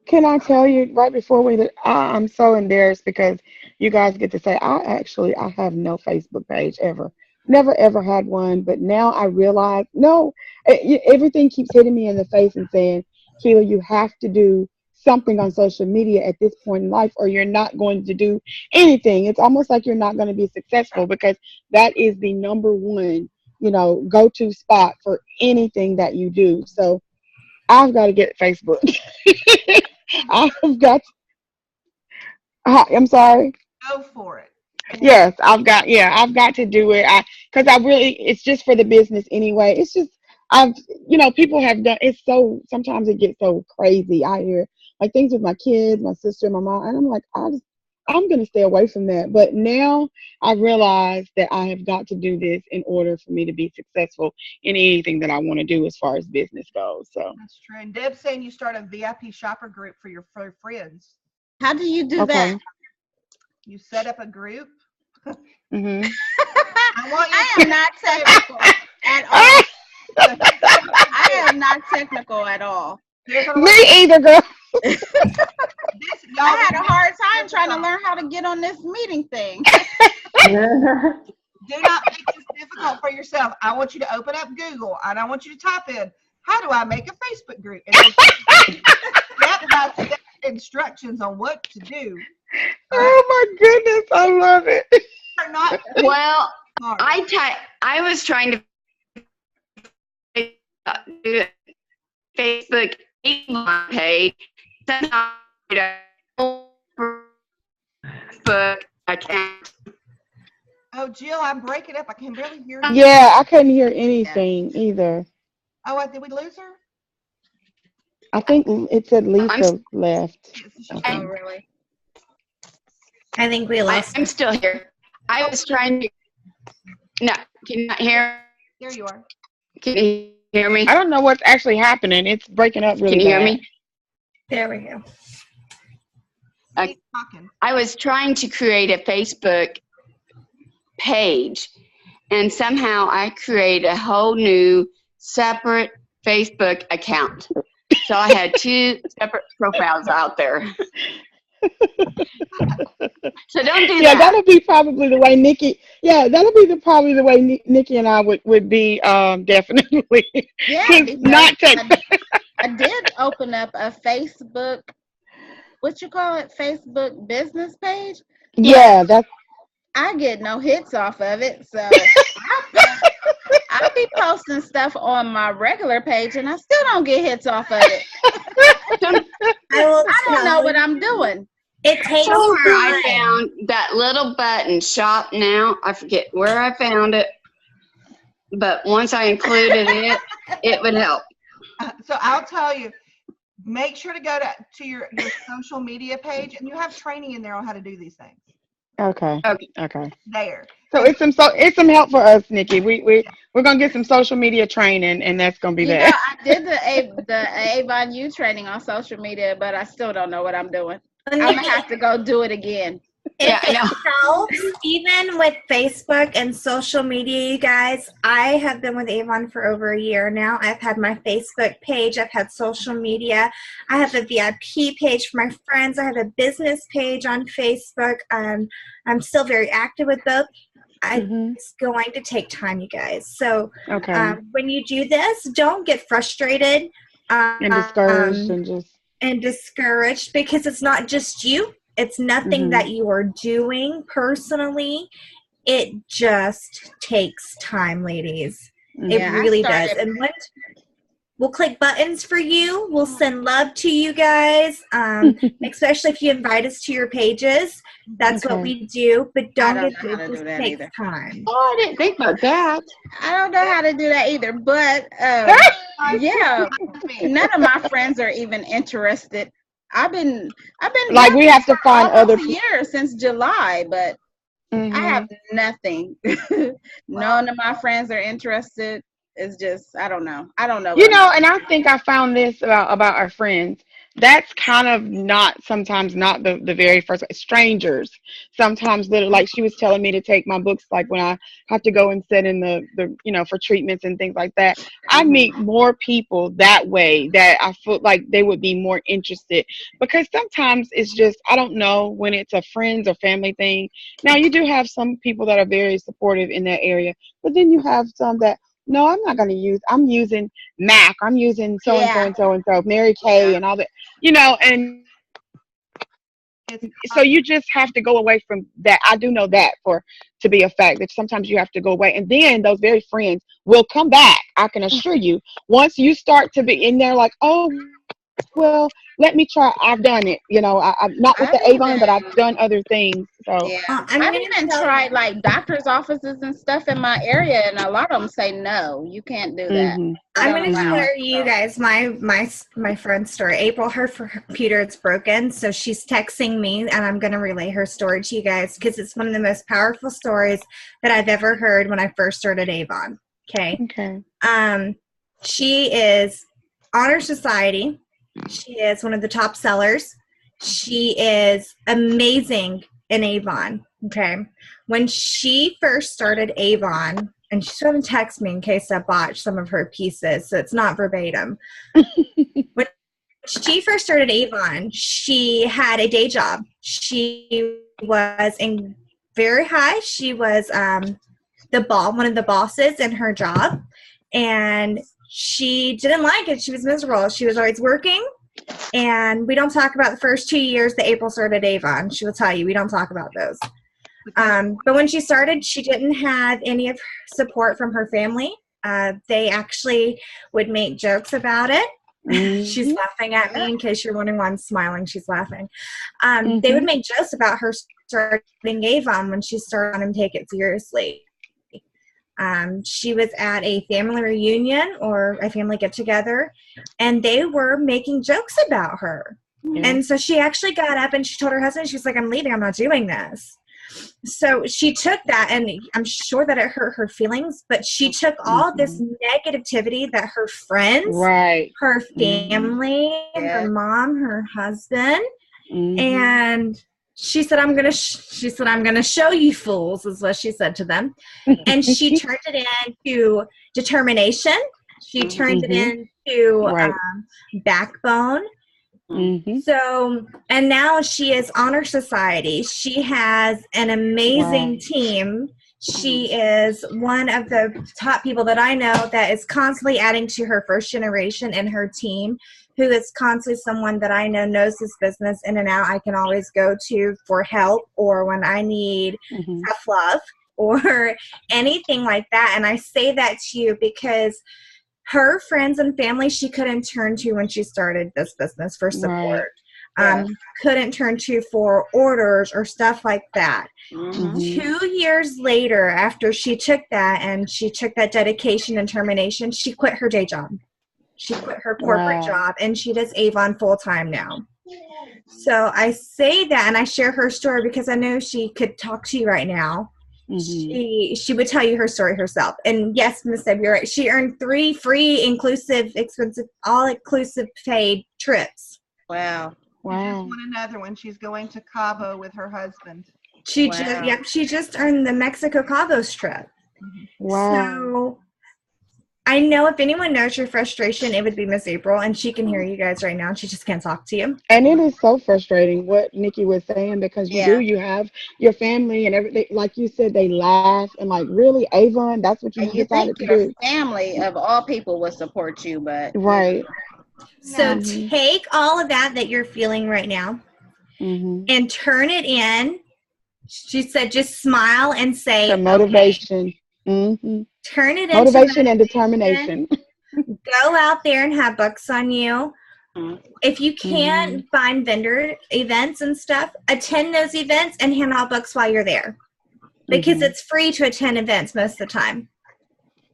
Can I tell you right before I'm so embarrassed because you guys get to say, I have no Facebook page ever. Never, ever had one. But now I realize, everything keeps hitting me in the face and saying, Keela, you have to do something on social media at this point in life or you're not going to do anything. It's almost like you're not going to be successful because that is the number one, go-to spot for anything that you do. So I've got to get Facebook. I've got. I'm sorry. Go for it. Yes, I've got. Yeah, I've got to do it. Because I really, it's just for the business anyway. It's just I've, people have done. It's so sometimes it gets so crazy out here, like things with my kids, my sister, my mom, and I'm like, I'm gonna stay away from that. But now I realize that I have got to do this in order for me to be successful in anything that I want to do as far as business goes. So that's true. And Deb's saying you start a VIP shopper group for your friends. How do you do that? You set up a group. Mm-hmm. I am not technical at all. I am not technical at all. Me either, girl. I had a hard time trying to learn how to get on this meeting thing. Do not make this difficult for yourself. I want you to open up Google and I want you to type in, how do I make a Facebook group? And step-by-step instructions on what to do. Oh my goodness, I love it. Well, I was trying to do a Facebook page. Facebook account. Oh, Jill, I'm breaking up. I can barely hear you. Yeah, I couldn't hear anything either. Oh, did we lose her? I think it said Lisa left. Oh, really? I think we lost. I'm still here. I was trying to. No, can you not hear? There you are. Can you hear me? I don't know what's actually happening. It's breaking up really Can you hear bad. me? There we go. I was trying to create a Facebook page, and somehow I created a whole new separate Facebook account. So I had two separate profiles out there. So don't do that. Yeah, that'll be probably the way Nikki. Yeah, that'll be probably the way Nikki and I would be definitely. Yeah, not I did open up a Facebook. What you call it? Facebook business page. Yeah, that's. I get no hits off of it, so I'll be posting stuff on my regular page, and I still don't get hits off of it. I don't know what I'm doing. It takes time. I found that little button, shop now. I forget where I found it, but once I included it, it would help. So I'll tell you, make sure to go to your social media page, and you have training in there on how to do these things. Okay. There. So it's some help for us, Nikki. We're gonna get some social media training, and that's gonna be there. Yeah, I did the Avon U training on social media, but I still don't know what I'm doing. I'm gonna have to go do it again. If it helps, even with Facebook and social media, you guys, I have been with Avon for over a year now. I've had my Facebook page. I've had social media. I have a VIP page for my friends. I have a business page on Facebook. I'm still very active with both. It's going to take time, you guys. So when you do this, don't get frustrated and discouraged and discouraged, because it's not just you. It's nothing that you are doing personally. It just takes time, ladies. It really does. And we'll click buttons for you. We'll send love to you guys, especially if you invite us to your pages. That's what we do. But don't get this. It takes time. Oh, I didn't think about that. I don't know how to do that either. But yeah, none of my friends are even interested. I've been like, we have to find other years since July, but I have nothing. None of my friends are interested. It's just I don't know. You know, and I think I found this about our friends. That's kind of sometimes not the very first. Strangers sometimes, like she was telling me to take my books, like when I have to go and sit in the for treatments and things like that. I meet more people that way that I feel like they would be more interested, because sometimes it's just, I don't know, when it's a friends or family thing. Now you do have some people that are very supportive in that area, but then you have some that, no, I'm not going to use, I'm using Mac, I'm using so-and-so and so-and-so, Mary Kay and all that, and so you just have to go away from that. I do know that to be a fact, that sometimes you have to go away, and then those very friends will come back. I can assure you, once you start to be in there like, oh, well, let me try. I've done it. I'm not with the Avon, but I've done other things. So Yeah, I'm I've gonna even tell tried you. like doctor's offices and stuff in my area, and a lot of them say no, you can't do that. mhm. They I'm don't going to allow share it. you So. guys my friend's story. April, her computer is broken, so she's texting me, and I'm going to relay her story to you guys because it's one of the most powerful stories that I've ever heard when I first started Avon. Okay. She is Honor Society. She is one of the top sellers. She is amazing in Avon. Okay. When she first started Avon, and she's going to text me in case I botched some of her pieces, so it's not verbatim. When she first started Avon, she had a day job. She was in very high. She was one of the bosses in her job, and she didn't like it. She was miserable. She was always working, and we don't talk about the first 2 years that April started Avon. She will tell you we don't talk about those. But when she started, she didn't have any of support from her family. They actually would make jokes about it. Mm-hmm. She's laughing at me in case you're wondering why I'm smiling. She's laughing. They would make jokes about her starting Avon when she started and take it seriously. She was at a family reunion or a family get-together, and they were making jokes about her. Yeah. And so she actually got up and she told her husband, she's like, I'm leaving. I'm not doing this. So she took that, and I'm sure that it hurt her feelings, but she took all this negativity that her friends, her family, her mom, her husband, and she said, I'm gonna show you fools, is what she said to them. And she turned it into determination. She turned it into backbone. So, and now she is Honor Society. She has an amazing team. She is one of the top people that I know that is constantly adding to her first generation and her team, who is constantly someone that I know knows this business in and out. I can always go to for help or when I need tough love or anything like that. And I say that to you because her friends and family she couldn't turn to when she started this business for support. Couldn't turn to for orders or stuff like that. 2 years later, after she took that and she took that dedication and determination, she quit her day job. She quit her corporate job and she does Avon full time now. So I say that and I share her story because I know she could talk to you right now. She would tell you her story herself. And yes, Miss Deb, you're right. She earned 3 free, inclusive, expensive, all-inclusive paid trips. Wow. Wow. Just another one. She's going to Cabo with her husband. She just earned the Mexico Cabos trip. Wow. So I know if anyone knows your frustration, it would be Miss April, and she can hear you guys right now. She just can't talk to you. And it is so frustrating what Nikki was saying because you have your family and everything. Like you said, they laugh and like, really, Avon, that's what you decided to do. Your family of all people would support you, but So take all of that you're feeling right now and turn it in. She said, just smile and say, to motivation. Turn it into motivation and determination. Go out there and have books on you. If you can't find vendor events and stuff, attend those events and hand out books while you're there. Because it's free to attend events most of the time.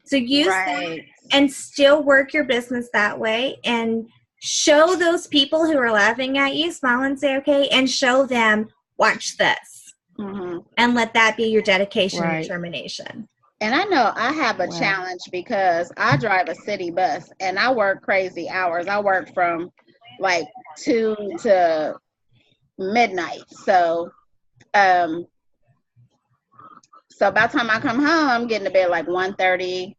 So use that and still work your business that way and show those people who are laughing at you, smile and say, okay, and show them, watch this. And let that be your dedication and determination. And I know I have a challenge because I drive a city bus and I work crazy hours. I work from like 2 to midnight. So, so by the time I come home, I'm getting to bed like 1:30,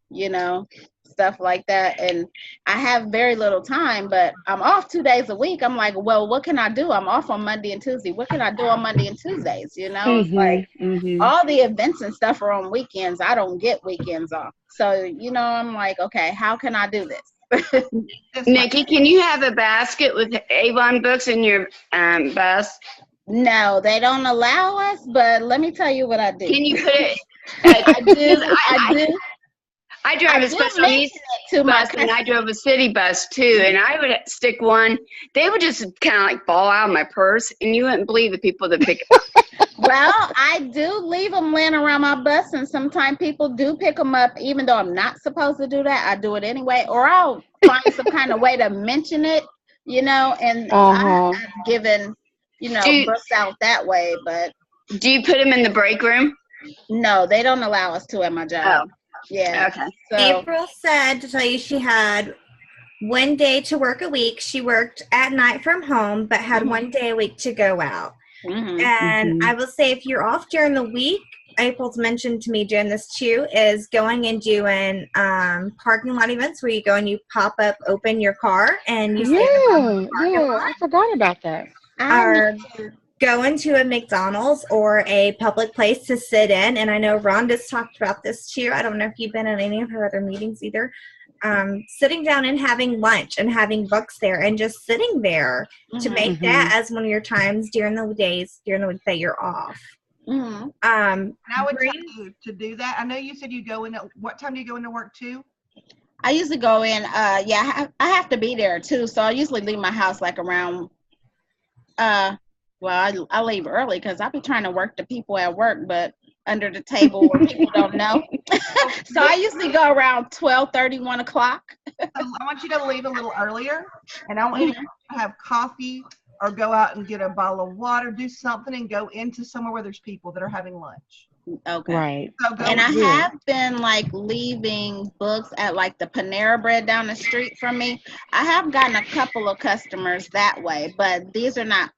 stuff like that. And I have very little time, but I'm off 2 days a week. I'm like, well, what can I do? I'm off on Monday and Tuesday. What can I do on Monday and Tuesdays? It's like all the events and stuff are on weekends. I don't get weekends off. So, I'm like, okay, how can I do this? Nikki, can you have a basket with Avon books in your bus? No, they don't allow us, but let me tell you what I do. Can you put it? I do. I drive I a do special mention needs it to my bus, and I drove a city bus too. And I would stick one. They would just kind of like fall out of my purse, and you wouldn't believe the people that pick it up. Well, I do leave them laying around my bus, and sometimes people do pick them up, even though I'm not supposed to do that. I do it anyway, or I'll find some kind of way to mention it, and I've given, books out that way, but. Do you put them in the break room? No, they don't allow us to at my job. Oh. Yeah. Okay. So, April said to tell you she had one day to work a week. She worked at night from home, but had one day a week to go out. And I will say, if you're off during the week, April's mentioned to me doing this too, is going and doing parking lot events where you go and you pop up, open your car, and you stand in the parking lot. I forgot about that. Or going to a McDonald's or a public place to sit in. And I know Rhonda's talked about this too. I don't know if you've been in any of her other meetings either. Sitting down and having lunch and having books there and just sitting there to make that as one of your times during the days, during the week that you're off. And I would tell you to do that. I know you said you go in at, what time do you go into work too? I usually go in, I have to be there too. So I usually leave my house like around, I leave early because I'll be trying to work the people at work, but under the table where people don't know. So I usually go around 12:30, 1 o'clock. I want you to leave a little earlier, and I want you to have coffee or go out and get a bottle of water, do something, and go into somewhere where there's people that are having lunch. Okay. Right. So and I have been like leaving books at like the Panera Bread down the street from me. I have gotten a couple of customers that way, but these are not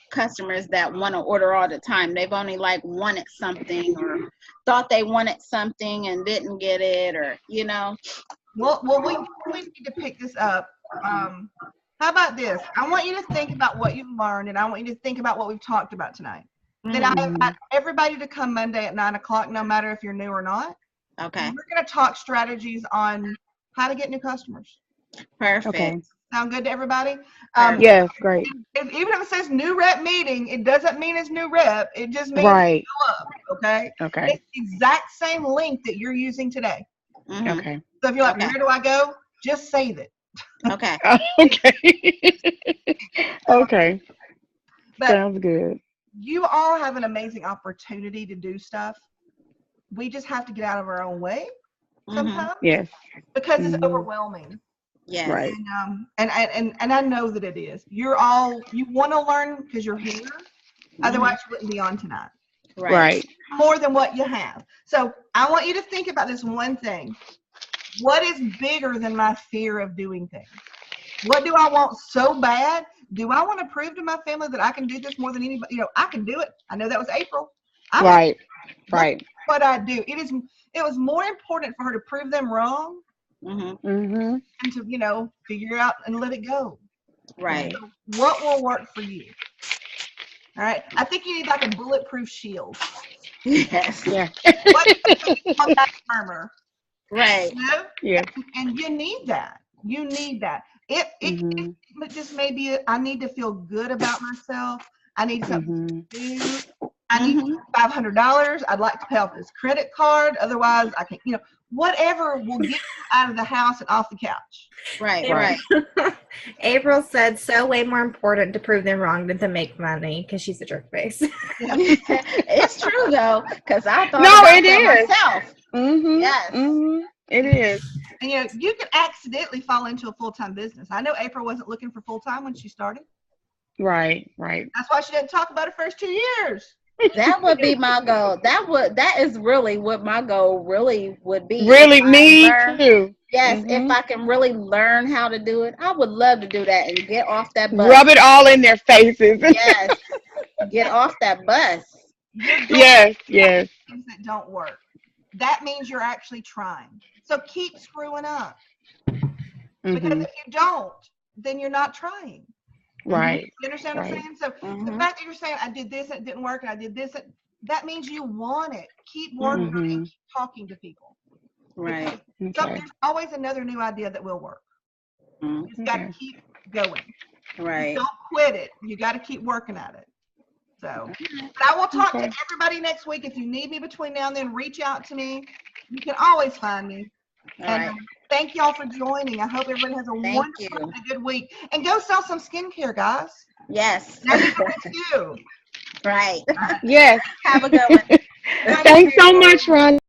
customers that want to order all the time. They've only like wanted something or thought they wanted something and didn't get it, or Well, we need to pick this up. How about this? I want you to think about what you've learned, and I want you to think about what we've talked about tonight. Then I invite everybody to come Monday at 9 o'clock, no matter if you're new or not. Okay. We're going to talk strategies on how to get new customers. Perfect. Okay. Sound good to everybody? Yes, great. Even if it says new rep meeting, it doesn't mean it's new rep. It just means right. Go up, okay? Okay. It's the exact same link that you're using today. Okay. So if you're like, where do I go? Just save it. Okay. Okay. Okay. But sounds good. You all have an amazing opportunity to do stuff. We just have to get out of our own way sometimes. Yes. Because it's overwhelming. Yes. Right. And I know that it is. You want to learn because you're here. Otherwise you wouldn't be on tonight. Right. More than what you have. So I want you to think about this one thing. What is bigger than my fear of doing things? What do I want so bad? Do I want to prove to my family that I can do this more than anybody? I can do it. I know that was April. Right. What I do. It was more important for her to prove them wrong and to, figure out and let it go. Right. So what will work for you? All right. I think you need like a bulletproof shield. Yes. Yeah. On that armor. Right. Yeah. And you need that. You need that. It just may be I need to feel good about myself. I need something to do. I need $500. I'd like to pay off this credit card. Otherwise, I can't, whatever will get you out of the house and off the couch. Right. April said, so way more important to prove them wrong than to make money because she's a jerk face. It's true, though, because I thought it is. Myself. Yes. It is. And, you can accidentally fall into a full-time business. I know April wasn't looking for full-time when she started. Right. That's why she didn't talk about her first 2 years. That would be my goal. That is really what my goal really would be. Really, me too. Yes, if I can really learn how to do it, I would love to do that and get off that bus. Rub it all in their faces. Yes, get off that bus. Yes. Things that don't work. That means you're actually trying. So keep screwing up. Because if you don't, then you're not trying. Right. You understand what I'm saying? So the fact that you're saying, I did this and it didn't work, and I did this, that means you want it. Keep working on it and keep talking to people. Right. So there's always another new idea that will work. You just got to keep going. Right. Don't quit it. You got to keep working at it. So, but I will talk to Okay. everybody next week. If you need me between now and then, reach out to me. You can always find me. All And right. thank y'all for joining. I hope everybody has a Thank wonderful you. and a good week. And go sell some skincare, guys. Yes. Now you know what to do. Right. Yes. Have a good one. Thanks so much, Ron.